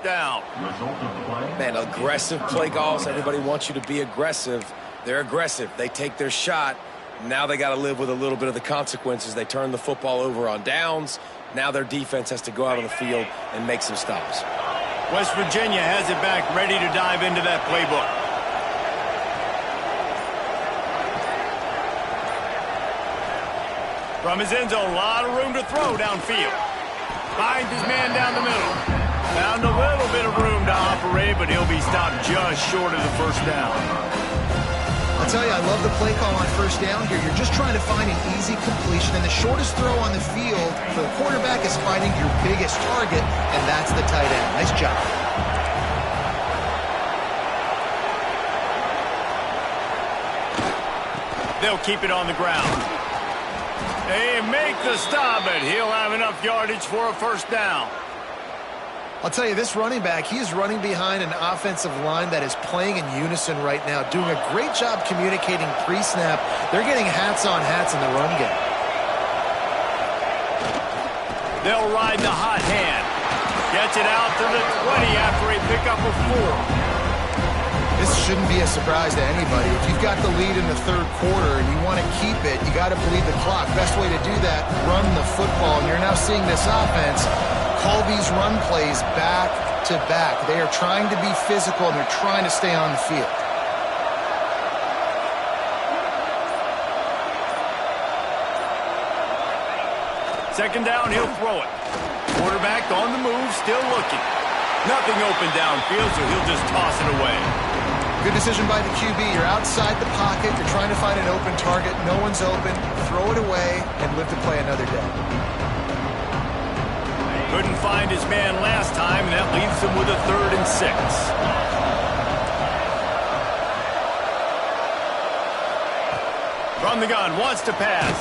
Down. Man, aggressive play calls. Everybody wants you to be aggressive. They're aggressive. They take their shot. Now they got to live with a little bit of the consequences. They turn the football over on downs. Now their defense has to go out on the field and make some stops. West Virginia has it back, ready to dive into that playbook. From his end zone, a lot of room to throw downfield. Finds his man down the middle. Found a little bit of room to operate, but he'll be stopped just short of the first down. I'll tell you, I love the play call on first down here. You're just trying to find an easy completion, and the shortest throw on the field for the quarterback is finding your biggest target, and that's the tight end. Nice job. They'll keep it on the ground. They make the stop, but he'll have enough yardage for a first down. I'll tell you, this running back, he is running behind an offensive line that is playing in unison right now, doing a great job communicating pre-snap. They're getting hats on hats in the run game. They'll ride the hot hand. Gets it out to the 20 after a pickup of 4. This shouldn't be a surprise to anybody. If you've got the lead in the third quarter and you want to keep it, you got to bleed the clock. Best way to do that, run the football. And you're now seeing this offense call these run plays back to back. They are trying to be physical, and they're trying to stay on the field. Second down, he'll throw it. Quarterback on the move, still looking. Nothing open downfield, so he'll just toss it away. Good decision by the QB. You're outside the pocket. You're trying to find an open target. No one's open. Throw it away and live to play another day. Couldn't find his man last time, and that leaves him with a 3rd and 6. From the gun, wants to pass.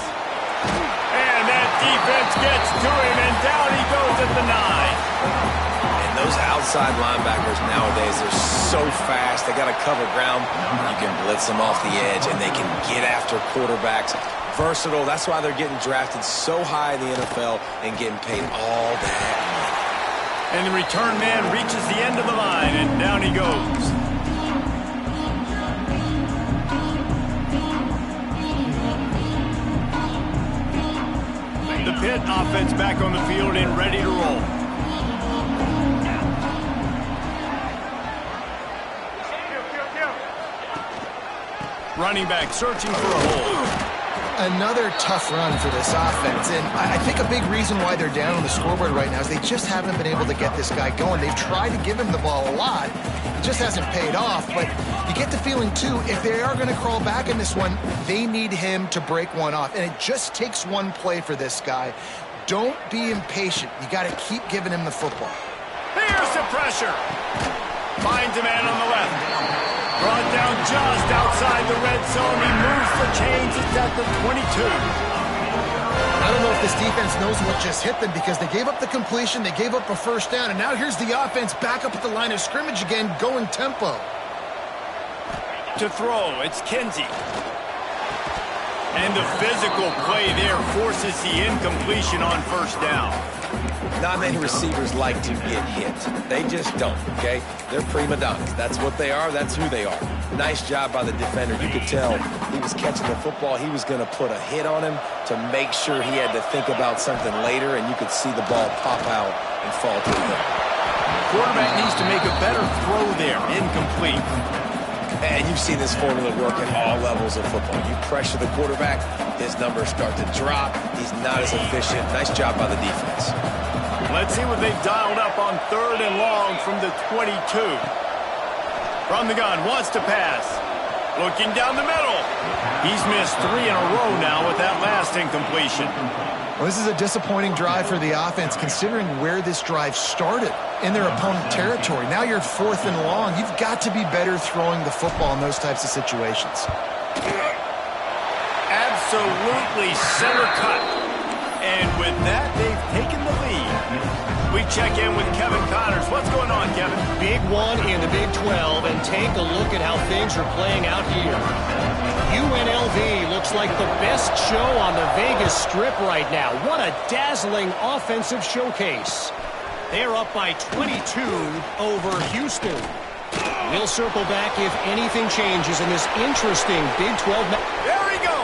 And that defense gets to him, and down he goes at the 9. Those outside linebackers nowadays, they're so fast. They got to cover ground. You can blitz them off the edge, and they can get after quarterbacks. Versatile. That's why they're getting drafted so high in the NFL and getting paid all that money. And the return man reaches the end of the line, and down he goes. The Pitt offense back on the field and ready to roll. Running back searching for a hole. Another tough run for this offense, and I think a big reason why they're down on the scoreboard right now is they just haven't been able to get this guy going. They've tried to give him the ball a lot. It just hasn't paid off, but you get the feeling, too, if they are going to crawl back in this one, they need him to break one off, and it just takes one play for this guy. Don't be impatient. You got to keep giving him the football. Here's the pressure. Finds a man on the left. Brought down just outside the red zone. He moves the chains. It's at the 22. I don't know if this defense knows what just hit them because they gave up the completion, they gave up a first down, and now here's the offense back up at the line of scrimmage again, going tempo. To throw, it's Kinsey. And the physical play there forces the incompletion on first down. Not many receivers like to get hit. They just don't, okay? They're prima donnas. That's what they are. That's who they are. Nice job by the defender. You could tell he was catching the football. He was going to put a hit on him to make sure he had to think about something later, and you could see the ball pop out and fall to the ground. Quarterback needs to make a better throw there. Incomplete. And you've seen this formula work at all levels of football. You pressure the quarterback, his numbers start to drop. He's not as efficient. Nice job by the defense. Let's see what they've dialed up on 3rd and long from the 22. From the gun, wants to pass. Looking down the middle. He's missed 3 in a row now with that last incompletion. Well, this is a disappointing drive for the offense considering where this drive started in their opponent territory. Now you're 4th and long. You've got to be better throwing the football in those types of situations. Absolutely center cut. And with that, they've taken the lead. We check in with Kevin Connors. What's going on, Kevin? Big one in the Big 12, and take a look at how things are playing out here. UNLV looks like the best show on the Vegas Strip right now. What a dazzling offensive showcase. They're up by 22 over Houston. We'll circle back if anything changes in this interesting Big 12 match. There he goes.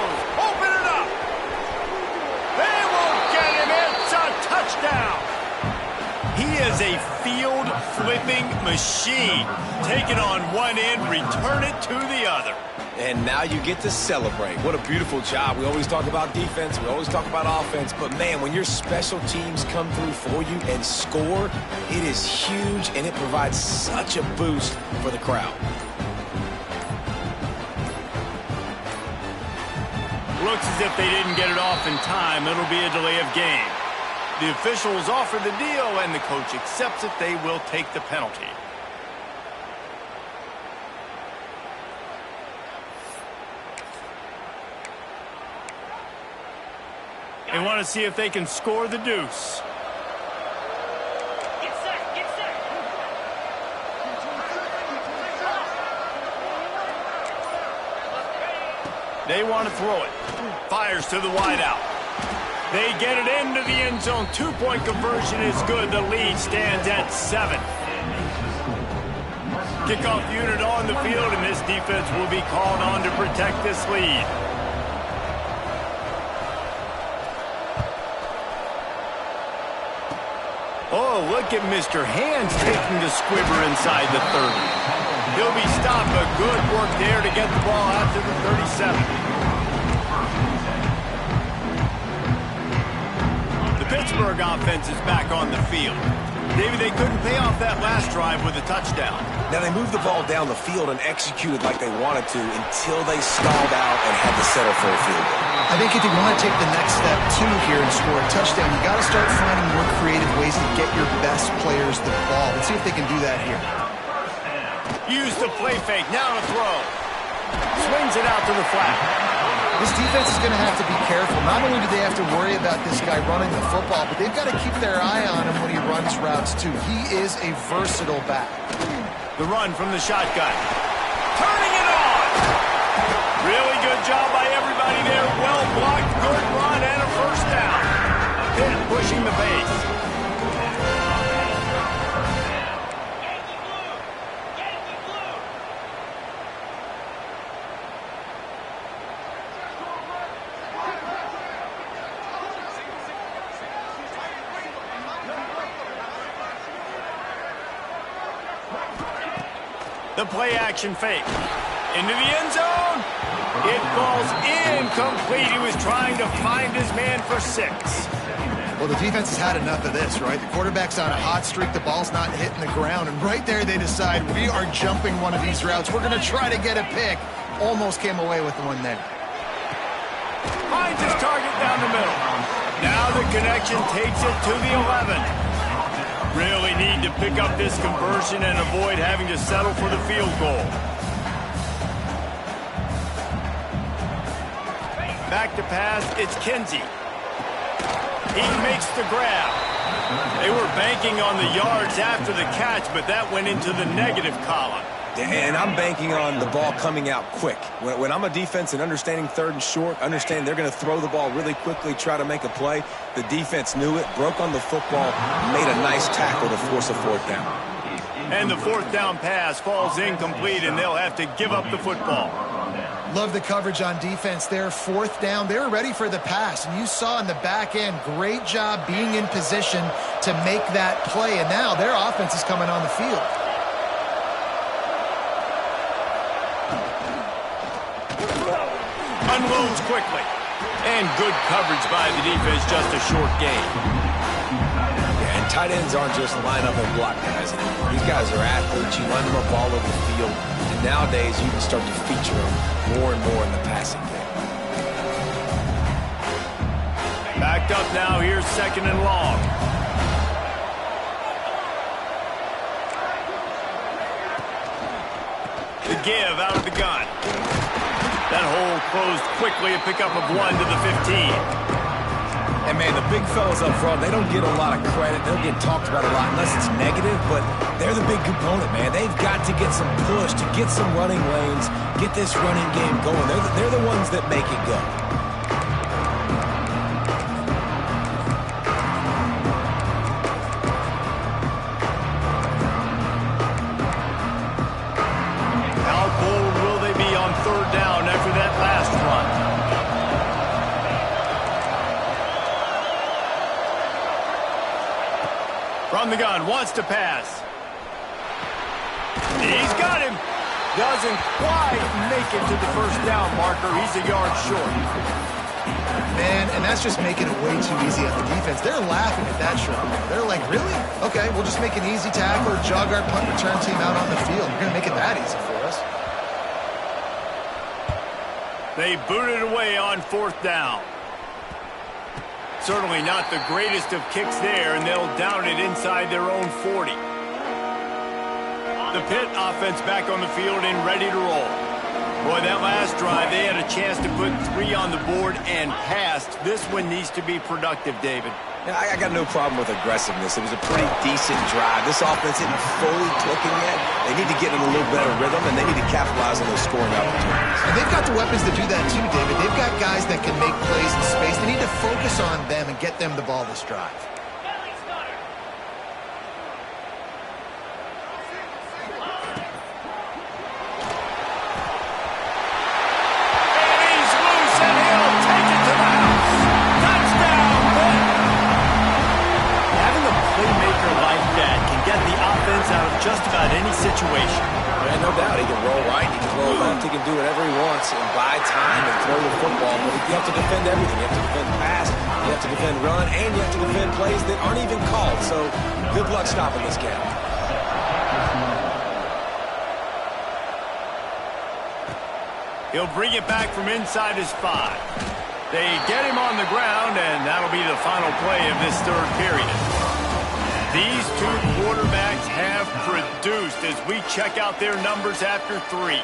is a field-flipping machine. Take it on one end, return it to the other. And now you get to celebrate. What a beautiful job. We always talk about defense. We always talk about offense. But, man, when your special teams come through for you and score, it is huge, and it provides such a boost for the crowd. Looks as if they didn't get it off in time. It'll be a delay of game. The officials offer the deal, and the coach accepts it. They will take the penalty. They want to see if they can score the deuce. Get set, get set. They want to throw it. Fires to the wideout. They get it into the end zone. Two-point conversion is good. The lead stands at 7. Kickoff unit on the field, and this defense will be called on to protect this lead. Oh, look at Mr. Hands taking the squibber inside the 30. He'll be stopped, but good work there to get the ball out to the 37. The Pittsburgh offense is back on the field. David, they couldn't pay off that last drive with a touchdown. Now, they moved the ball down the field and executed like they wanted to until they stalled out and had to settle for a field goal. I think if you want to take the next step, too, here and score a touchdown, you got to start finding more creative ways to get your best players the ball. Let's see if they can do that here. Use the play fake. Now to throw. Swings it out to the flat. This defense is going to have to be careful. Not only do they have to worry about this guy running the football, but they've got to keep their eye on him when he runs routes, too. He is a versatile back. The run from the shotgun. Turning it on. Really good job by everybody there. Well blocked, good run, and a first down. Pitt pushing the base. The play-action fake. Into the end zone. It falls incomplete. He was trying to find his man for 6. Well, the defense has had enough of this, right? The quarterback's on a hot streak. The ball's not hitting the ground. And right there they decide, we are jumping one of these routes. We're going to try to get a pick. Almost came away with one there. Finds his target down the middle. Now the connection takes it to the 11. Really need to pick up this conversion and avoid having to settle for the field goal. Back to pass, it's Kinsey. He makes the grab. They were banking on the yards after the catch, but that went into the negative column. And I'm banking on the ball coming out quick. When I'm a defense and understanding third and short, understand they're going to throw the ball really quickly, try to make a play. The defense knew it, broke on the football, made a nice tackle to force a fourth down. And the fourth down pass falls incomplete, and they'll have to give up the football. Love the coverage on defense there. Fourth down. They were ready for the pass. And you saw in the back end, great job being in position to make that play. And now their offense is coming on the field. Unloads quickly. And good coverage by the defense, just a short gain. Yeah, and tight ends aren't just line up and block guys. These guys are athletes. You run them up all over the field. And nowadays, you can start to feature them more and more in the passing game. Backed up now. Here's second and long. The give out of the gun. That hole closed quickly, a pickup of 1 to the 15. And, man, the big fellas up front, they don't get a lot of credit. They'll get talked about a lot unless it's negative, but they're the big component, man. They've got to get some push, to get some running lanes, get this running game going. They're the ones that make it go. Third down after that last run. From the gun, wants to pass. He's got him. Doesn't quite make it to the first down marker. He's a yard short. Man, and that's just making it way too easy on the defense. They're laughing at that shot. They're like, really? Okay, we'll just make an easy tackle or jog our punt return team out on the field. We're going to make it that easy for us. They booted away on fourth down. Certainly not the greatest of kicks there, and they'll down it inside their own 40. The Pitt offense back on the field and ready to roll. Boy, that last drive, they had a chance to put 3 on the board and passed. This one needs to be productive, David. Yeah, I got no problem with aggressiveness. It was a pretty decent drive. This offense isn't fully clicking yet. They need to get in a little better rhythm, and they need to capitalize on those scoring opportunities. And they've got the weapons to do that too, David. They've got guys that can make plays in space. They need to focus on them and get them the ball this drive. Just about any situation. Man, no doubt. He can roll right, he can roll left, he can do whatever he wants and buy time and throw the football. But you have to defend everything. You have to defend pass, you have to defend run, and you have to defend plays that aren't even called. So good luck stopping this guy. He'll bring it back from inside his 5. They get him on the ground, and that'll be the final play of this third period. These two quarterbacks have produced as we check out their numbers after 3.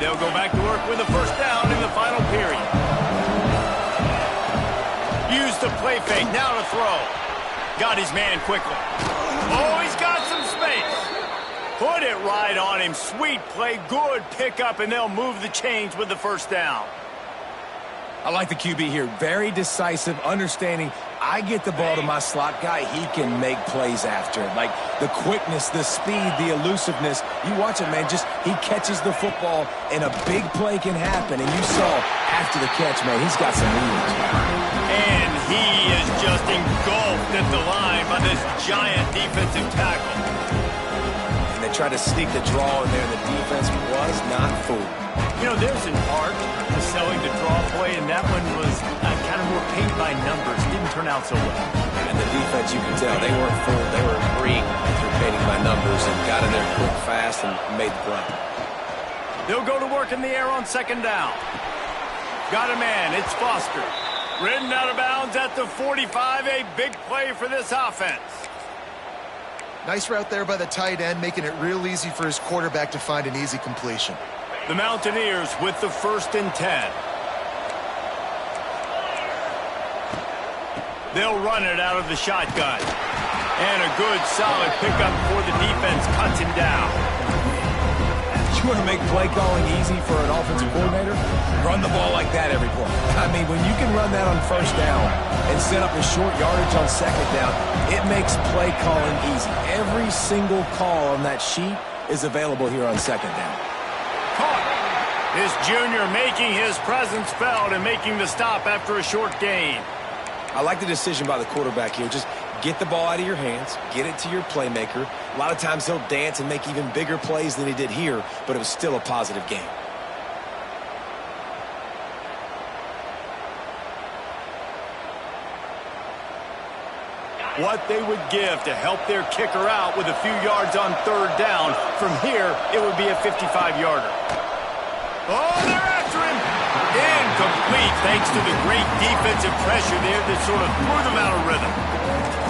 They'll go back to work with a first down in the final period. Use the play fake, now to throw. Got his man quickly. Oh, he's got some space. Put it right on him. Sweet play, good pickup, and they'll move the chains with the first down. I like the QB here. Very decisive, understanding I get the ball to my slot guy, he can make plays after it. Like the quickness, the speed, the elusiveness. You watch it, man, just he catches the football and a big play can happen. And you saw after the catch, man, he's got some wheels. And he is just engulfed at the line by this giant defensive tackle. And they tried to sneak the draw in there, and the defense was not fooled. You know, there's an art to selling the draw play, and that one was kind of more paint by numbers. Didn't turn out so well. And the defense, you can tell, they weren't fooled. They were agreeing through painting by numbers and got in there quick, fast, and made the play. They'll go to work in the air on second down. Got a man. It's Foster. Ridden out of bounds at the 45. A big play for this offense. Nice route there by the tight end, making it real easy for his quarterback to find an easy completion. The Mountaineers with the 1st and 10. They'll run it out of the shotgun. And a good, solid pickup before the defense cuts him down. You want to make play calling easy for an offensive coordinator? Run the ball like that every play. I mean, when you can run that on first down and set up a short yardage on second down, it makes play calling easy. Every single call on that sheet is available here on second down. Caught. This junior making his presence felt and making the stop after a short gain. I like the decision by the quarterback here. Just get the ball out of your hands, get it to your playmaker. A lot of times he'll dance and make even bigger plays than he did here, but it was still a positive game. What they would give to help their kicker out with a few yards on third down. From here, it would be a 55-yarder. Oh, they're after him. Incomplete thanks to the great defensive pressure there that sort of threw them out of rhythm.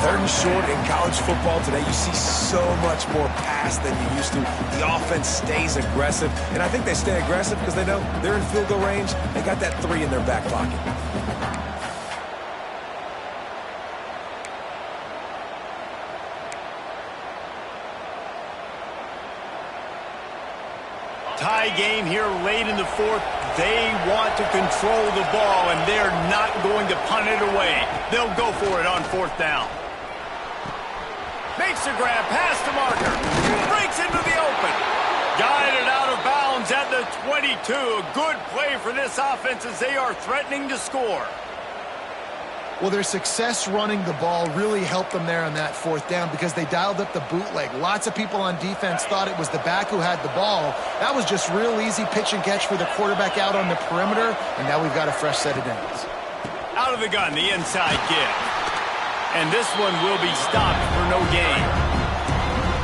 3rd and short in college football today, you see so much more pass than you used to. The offense stays aggressive, and I think they stay aggressive because they know they're in field goal range. They got that 3 in their back pocket. Tie game here late in the fourth. They want to control the ball, and they're not going to punt it away. They'll go for it on fourth down. Makes the grab past the marker. Breaks into the open. Guided out of bounds at the 22. A good play for this offense as they are threatening to score. Well, their success running the ball really helped them there on that fourth down because they dialed up the bootleg. Lots of people on defense thought it was the back who had the ball. That was just real easy pitch and catch for the quarterback out on the perimeter, and now we've got a fresh set of downs. Out of the gun, the inside give. And this one will be stopped for no gain.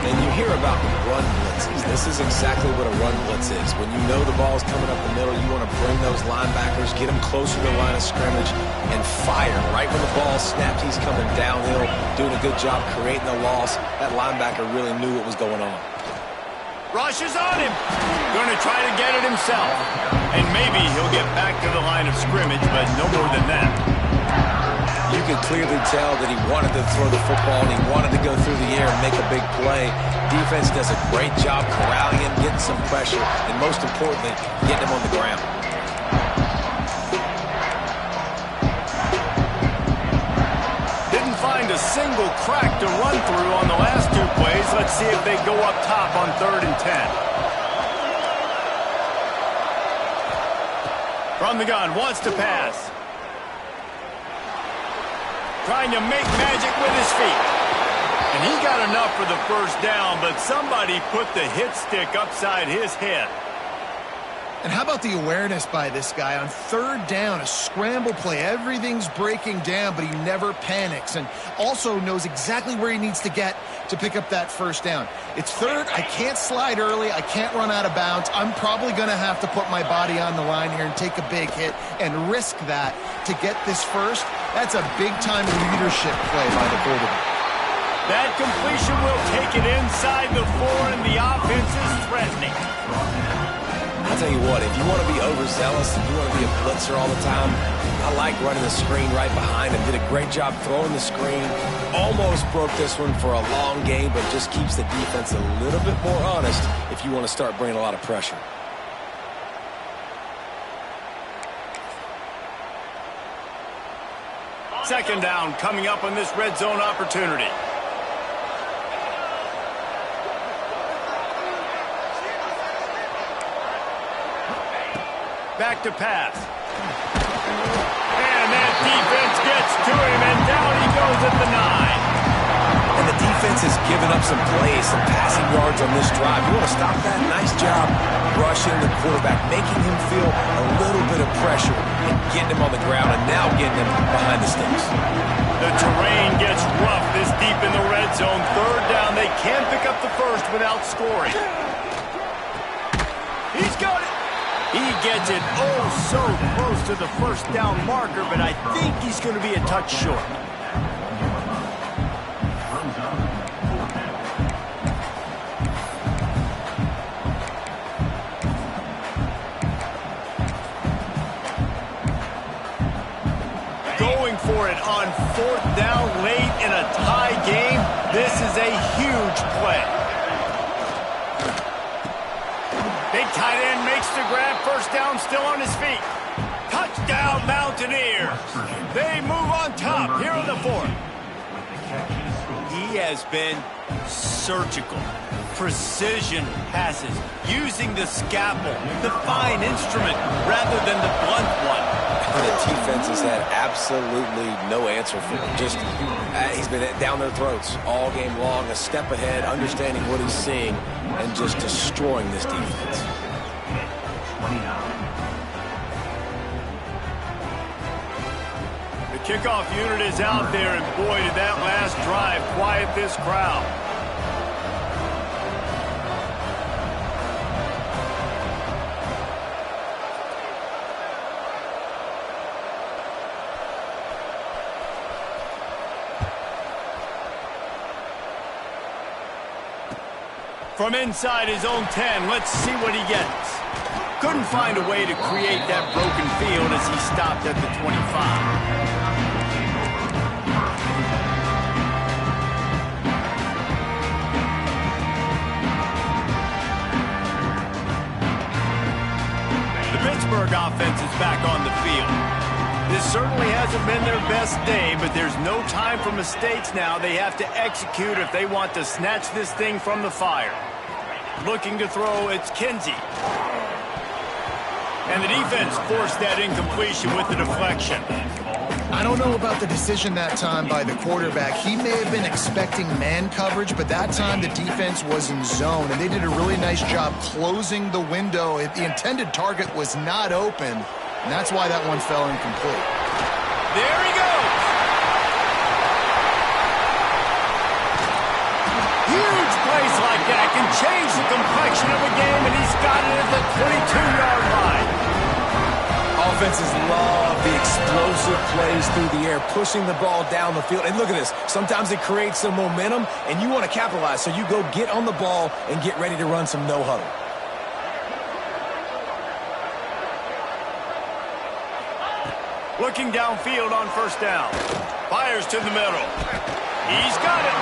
And you hear about run blitzes. This is exactly what a run blitz is. When you know the ball's coming up the middle, you want to bring those linebackers, get them closer to the line of scrimmage, and fire. Right when the ball snaps, he's coming downhill, doing a good job creating the loss. That linebacker really knew what was going on. Rush is on him. Going to try to get it himself. And maybe he'll get back to the line of scrimmage, but no more than that. You could clearly tell that he wanted to throw the football and he wanted to go through the air and make a big play. Defense does a great job corralling him, getting some pressure, and most importantly, getting him on the ground. Didn't find a single crack to run through on the last two plays. Let's see if they go up top on 3rd and 10. From the gun, wants to pass. Trying to make magic with his feet. And he got enough for the first down, but somebody put the hit stick upside his head. And how about the awareness by this guy on 3rd down, a scramble play. Everything's breaking down, but he never panics and also knows exactly where he needs to get to pick up that first down. It's 3rd. I can't slide early. I can't run out of bounds. I'm probably going to have to put my body on the line here and take a big hit and risk that to get this first. That's a big-time leadership play by the quarterback. That completion will take it inside the 4, and the offense is threatening. I'll tell you what, if you want to be overzealous and you want to be a blitzer all the time, I like running the screen right behind him. Did a great job throwing the screen. Almost broke this one for a long game, but just keeps the defense a little bit more honest if you want to start bringing a lot of pressure. Second down coming up on this red zone opportunity. Back to pass. And that defense gets to him, and down he goes at the 9. And the defense has given up some plays, some passing yards on this drive. You want to stop that? Nice job rushing the quarterback, making him feel a little bit of pressure and getting him on the ground and now getting him behind the sticks. The terrain gets rough this deep in the red zone. 3rd down, they can't pick up the first without scoring. He's got it. He gets it oh so close to the first down marker, but I think he's going to be a touch short. Going for it on 4th down late in a tie game. This is a huge play. Big tight end makes the grab. First down, still on his feet. Touchdown, Mountaineers. They move on top here on the 4th. He has been surgical. Precision passes, using the scalpel, the fine instrument, rather than the blunt one. And the defense has had absolutely no answer for him. Just, he's been down their throats all game long, a step ahead, understanding what he's seeing, and just destroying this defense. The kickoff unit is out there, and boy, did that last drive quiet this crowd. From inside his own 10, let's see what he gets. Couldn't find a way to create that broken field as he stopped at the 25. Pittsburgh offense is back on the field. This certainly hasn't been their best day, but there's no time for mistakes now. They have to execute if they want to snatch this thing from the fire. Looking to throw, it's Kinsey. And the defense forced that incompletion with the deflection. I don't know about the decision that time by the quarterback. He may have been expecting man coverage, but that time the defense was in zone, and they did a really nice job closing the window. The intended target was not open, and that's why that one fell incomplete. There he goes! Huge plays like that can change the complexion of a game, and he's got it at the 22-yard line. Offenses love the explosive plays through the air, pushing the ball down the field. And look at this. Sometimes it creates some momentum, and you want to capitalize. So you go get on the ball and get ready to run some no-huddle. Looking downfield on first down. Fires to the middle. He's got it.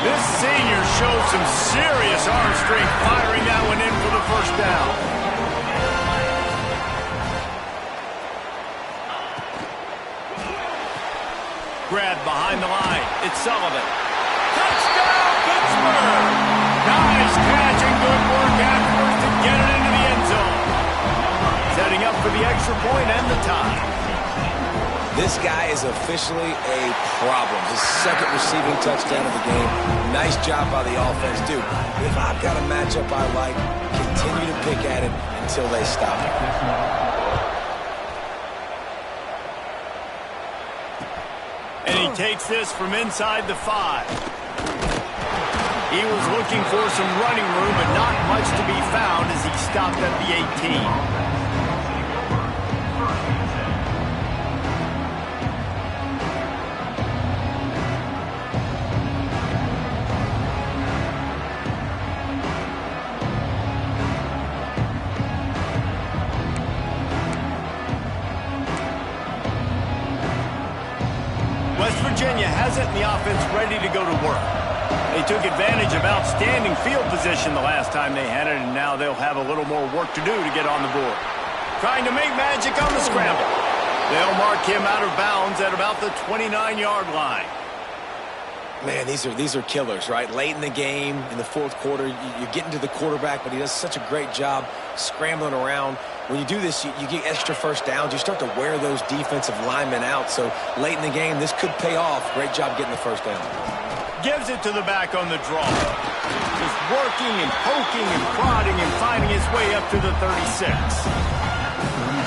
This senior shows some serious arm strength firing that one in for the first down. Grab behind the line. It's Sullivan. Touchdown, Pittsburgh! Nice catch and good work afterwards to get it into the end zone. Setting up for the extra point and the tie. This guy is officially a problem. His second receiving touchdown of the game. Nice job by the offense. Dude, if I've got a matchup I like, continue to pick at it until they stop it. And he takes this from inside the 5. He was looking for some running room, but not much to be found as he stopped at the 18. Virginia hasn't the offense ready to go to work. They took advantage of outstanding field position the last time they had it, and now they'll have a little more work to do to get on the board. Trying to make magic on the scramble. They'll mark him out of bounds at about the 29-yard line. Man, these are killers, right? Late in the game, in the fourth quarter, you're getting to the quarterback, but he does such a great job scrambling around. When you do this, you get extra first downs. You start to wear those defensive linemen out. So late in the game, this could pay off. Great job getting the first down. Gives it to the back on the draw. Just working and poking and prodding and finding his way up to the 36.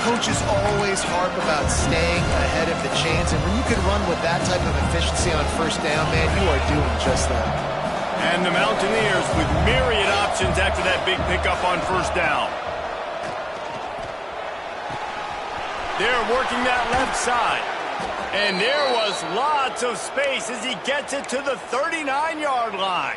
Coaches always harp about staying ahead of the chains, and when you can run with that type of efficiency on first down, man, you are doing just that. And the Mountaineers with myriad options after that big pickup on first down. They're working that left side. And there was lots of space as he gets it to the 39-yard line.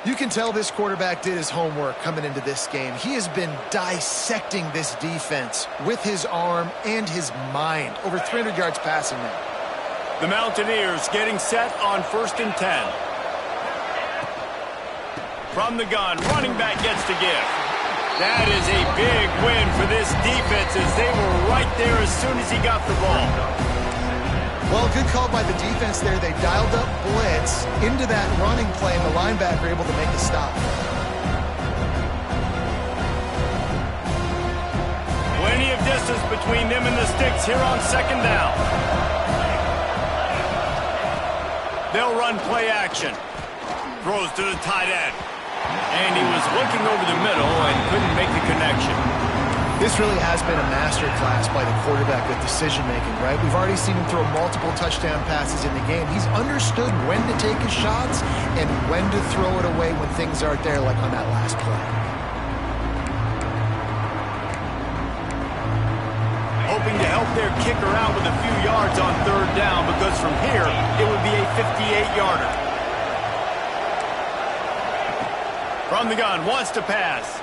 You can tell this quarterback did his homework coming into this game. He has been dissecting this defense with his arm and his mind. Over 300 yards passing now. The Mountaineers getting set on 1st and 10. From the gun, running back gets to give. That is a big win for this defense as they were right there as soon as he got the ball. Well, good call by the defense there. They dialed up blitz into that running play, and the linebacker able to make the stop. Plenty of distance between them and the sticks here on 2nd down. They'll run play action. Throws to the tight end. And he was looking over the middle and couldn't make the connection. This really has been a master class by the quarterback with decision-making, right? We've already seen him throw multiple touchdown passes in the game. He's understood when to take his shots and when to throw it away when things aren't there, like on that last play. Hoping to help their kicker out with a few yards on 3rd down, because from here, it would be a 58-yarder. From the gun, wants to pass.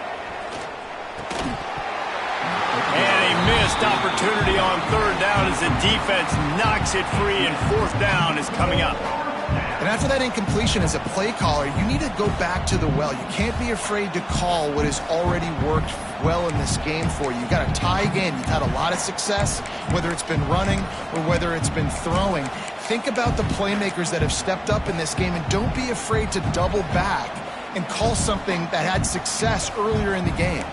And a missed opportunity on 3rd down as the defense knocks it free, and 4th down is coming up. And after that incompletion as a play caller, you need to go back to the well. You can't be afraid to call what has already worked well in this game for you. You've got a tie game. You've had a lot of success, whether it's been running or whether it's been throwing. Think about the playmakers that have stepped up in this game, and don't be afraid to double back and call something that had success earlier in the game.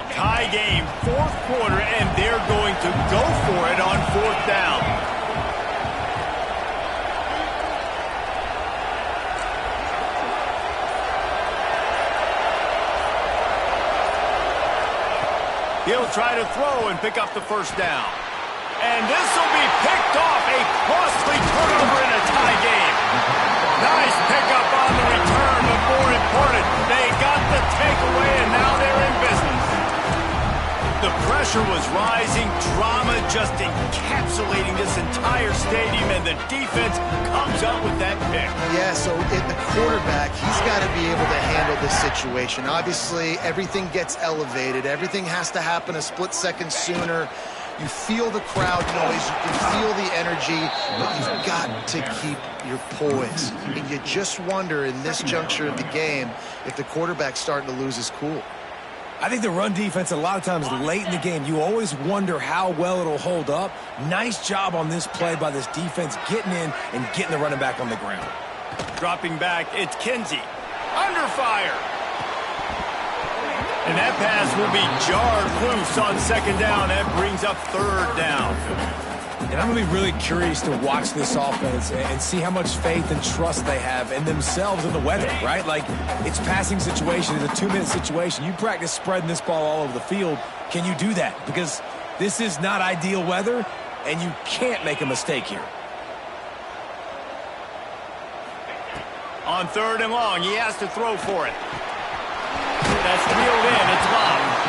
Tie game, fourth quarter, and they're going to go for it on fourth down. He'll try to throw and pick up the first down. And this will be picked off, a costly turnover in a tie game. Nice pickup on the return, but more important, they got the takeaway, and now they're in business. The pressure was rising, drama just encapsulating this entire stadium, and the defense comes up with that pick. Yeah, so the quarterback, he's got to be able to handle this situation. Obviously, everything gets elevated. Everything has to happen a split second sooner. You feel the crowd noise, you can feel the energy, but you've got to keep your poise. And you just wonder in this juncture of the game if the quarterback's starting to lose his cool. I think the run defense, a lot of times late in the game, you always wonder how well it'll hold up. Nice job on this play by this defense, getting in and getting the running back on the ground. Dropping back, it's Kinsey. Under fire. And that pass will be jarred loose on second down. That brings up third down. And I'm going to be really curious to watch this offense and see how much faith and trust they have in themselves and the weather, right? Like, it's passing situation. It's a 2-minute situation. You practice spreading this ball all over the field. Can you do that? Because this is not ideal weather, and you can't make a mistake here. On third and long, he has to throw for it. That's reeled in. It's locked.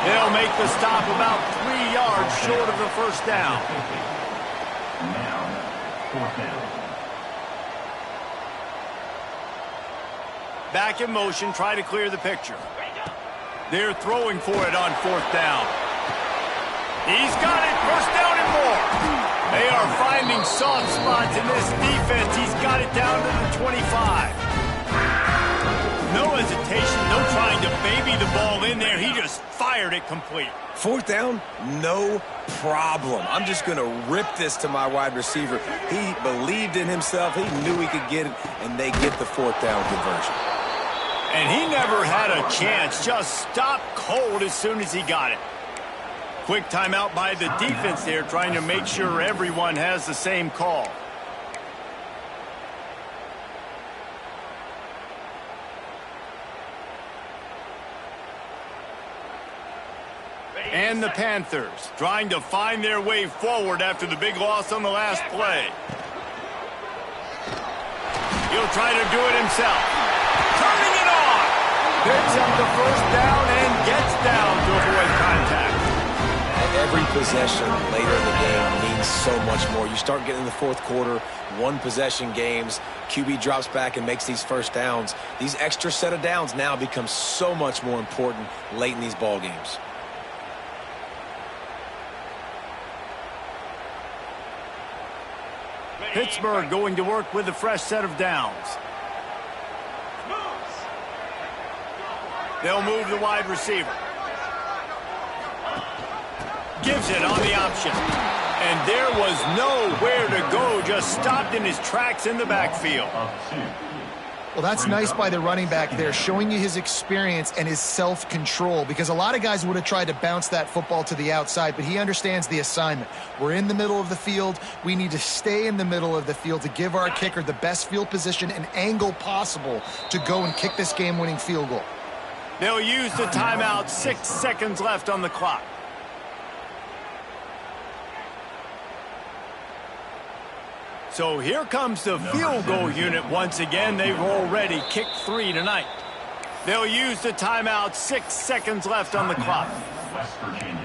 They'll make the stop about 3 yards short of the first down. Now, fourth down. Back in motion, try to clear the picture. They're throwing for it on fourth down. He's got it. First down and more. They are finding soft spots in this defense. He's got it down to the 25. No hesitation, no trying to baby the ball in there. He just fired it complete. Fourth down, no problem. I'm just going to rip this to my wide receiver. He believed in himself. He knew he could get it, and they get the fourth down conversion. And he never had a chance. Just stopped cold as soon as he got it. Quick timeout by the defense there, trying to make sure everyone has the same call. And the Panthers trying to find their way forward after the big loss on the last play. He'll try to do it himself. Turning it on. Picks up the first down and gets down to avoid contact. Every possession later in the game means so much more. You start getting in the fourth quarter, one possession games, QB drops back and makes these first downs. These extra set of downs now become so much more important late in these ball games. Pittsburgh going to work with a fresh set of downs. They'll move the wide receiver. Gives it on the option. And there was nowhere to go. Just stopped in his tracks in the backfield. Well, that's nice by the running back there, showing you his experience and his self-control, because a lot of guys would have tried to bounce that football to the outside, but he understands the assignment. We're in the middle of the field. We need to stay in the middle of the field to give our kicker the best field position and angle possible to go and kick this game-winning field goal. They'll use the timeout. 6 seconds left on the clock. So here comes the field goal unit once again. They've already kicked 3 tonight. They'll use the timeout. 6 seconds left on the clock. West Virginia.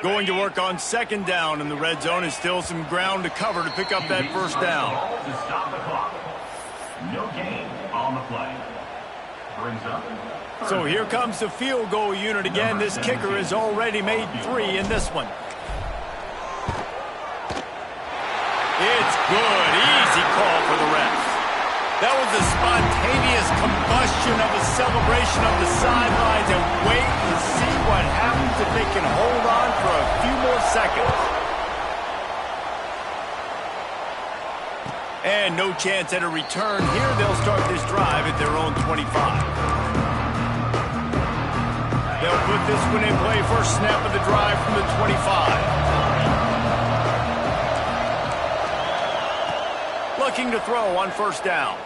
Going to work on second down in the red zone, and still some ground to cover to pick up that first down. To stop the clock. No gain on the play. Brings up. So here comes the field goal unit again. This kicker has already made 3 in this one. It's good. Easy call for the refs. That was a spontaneous combustion of a celebration of the sidelines, and wait to see what happens if they can hold on for a few more seconds. And no chance at a return here. They'll start this drive at their own 25. They'll put this one in play. First snap of the drive from the 25. Looking to throw on first down.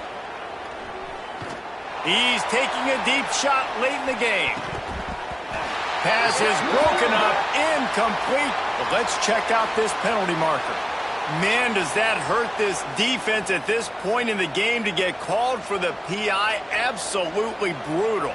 He's taking a deep shot late in the game. Pass is broken up, incomplete. But let's check out this penalty marker. Man, does that hurt this defense at this point in the game to get called for the PI. Absolutely brutal.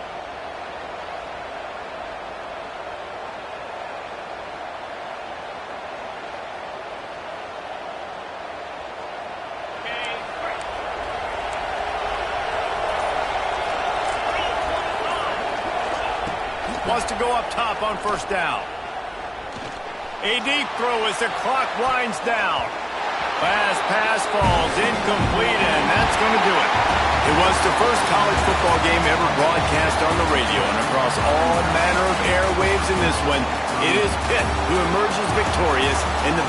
Wants to go up top on first down. A deep throw as the clock winds down. Last pass falls incomplete, and that's going to do it. It was the first college football game ever broadcast on the radio and across all manner of airwaves in this one. It is Pitt who emerges victorious in the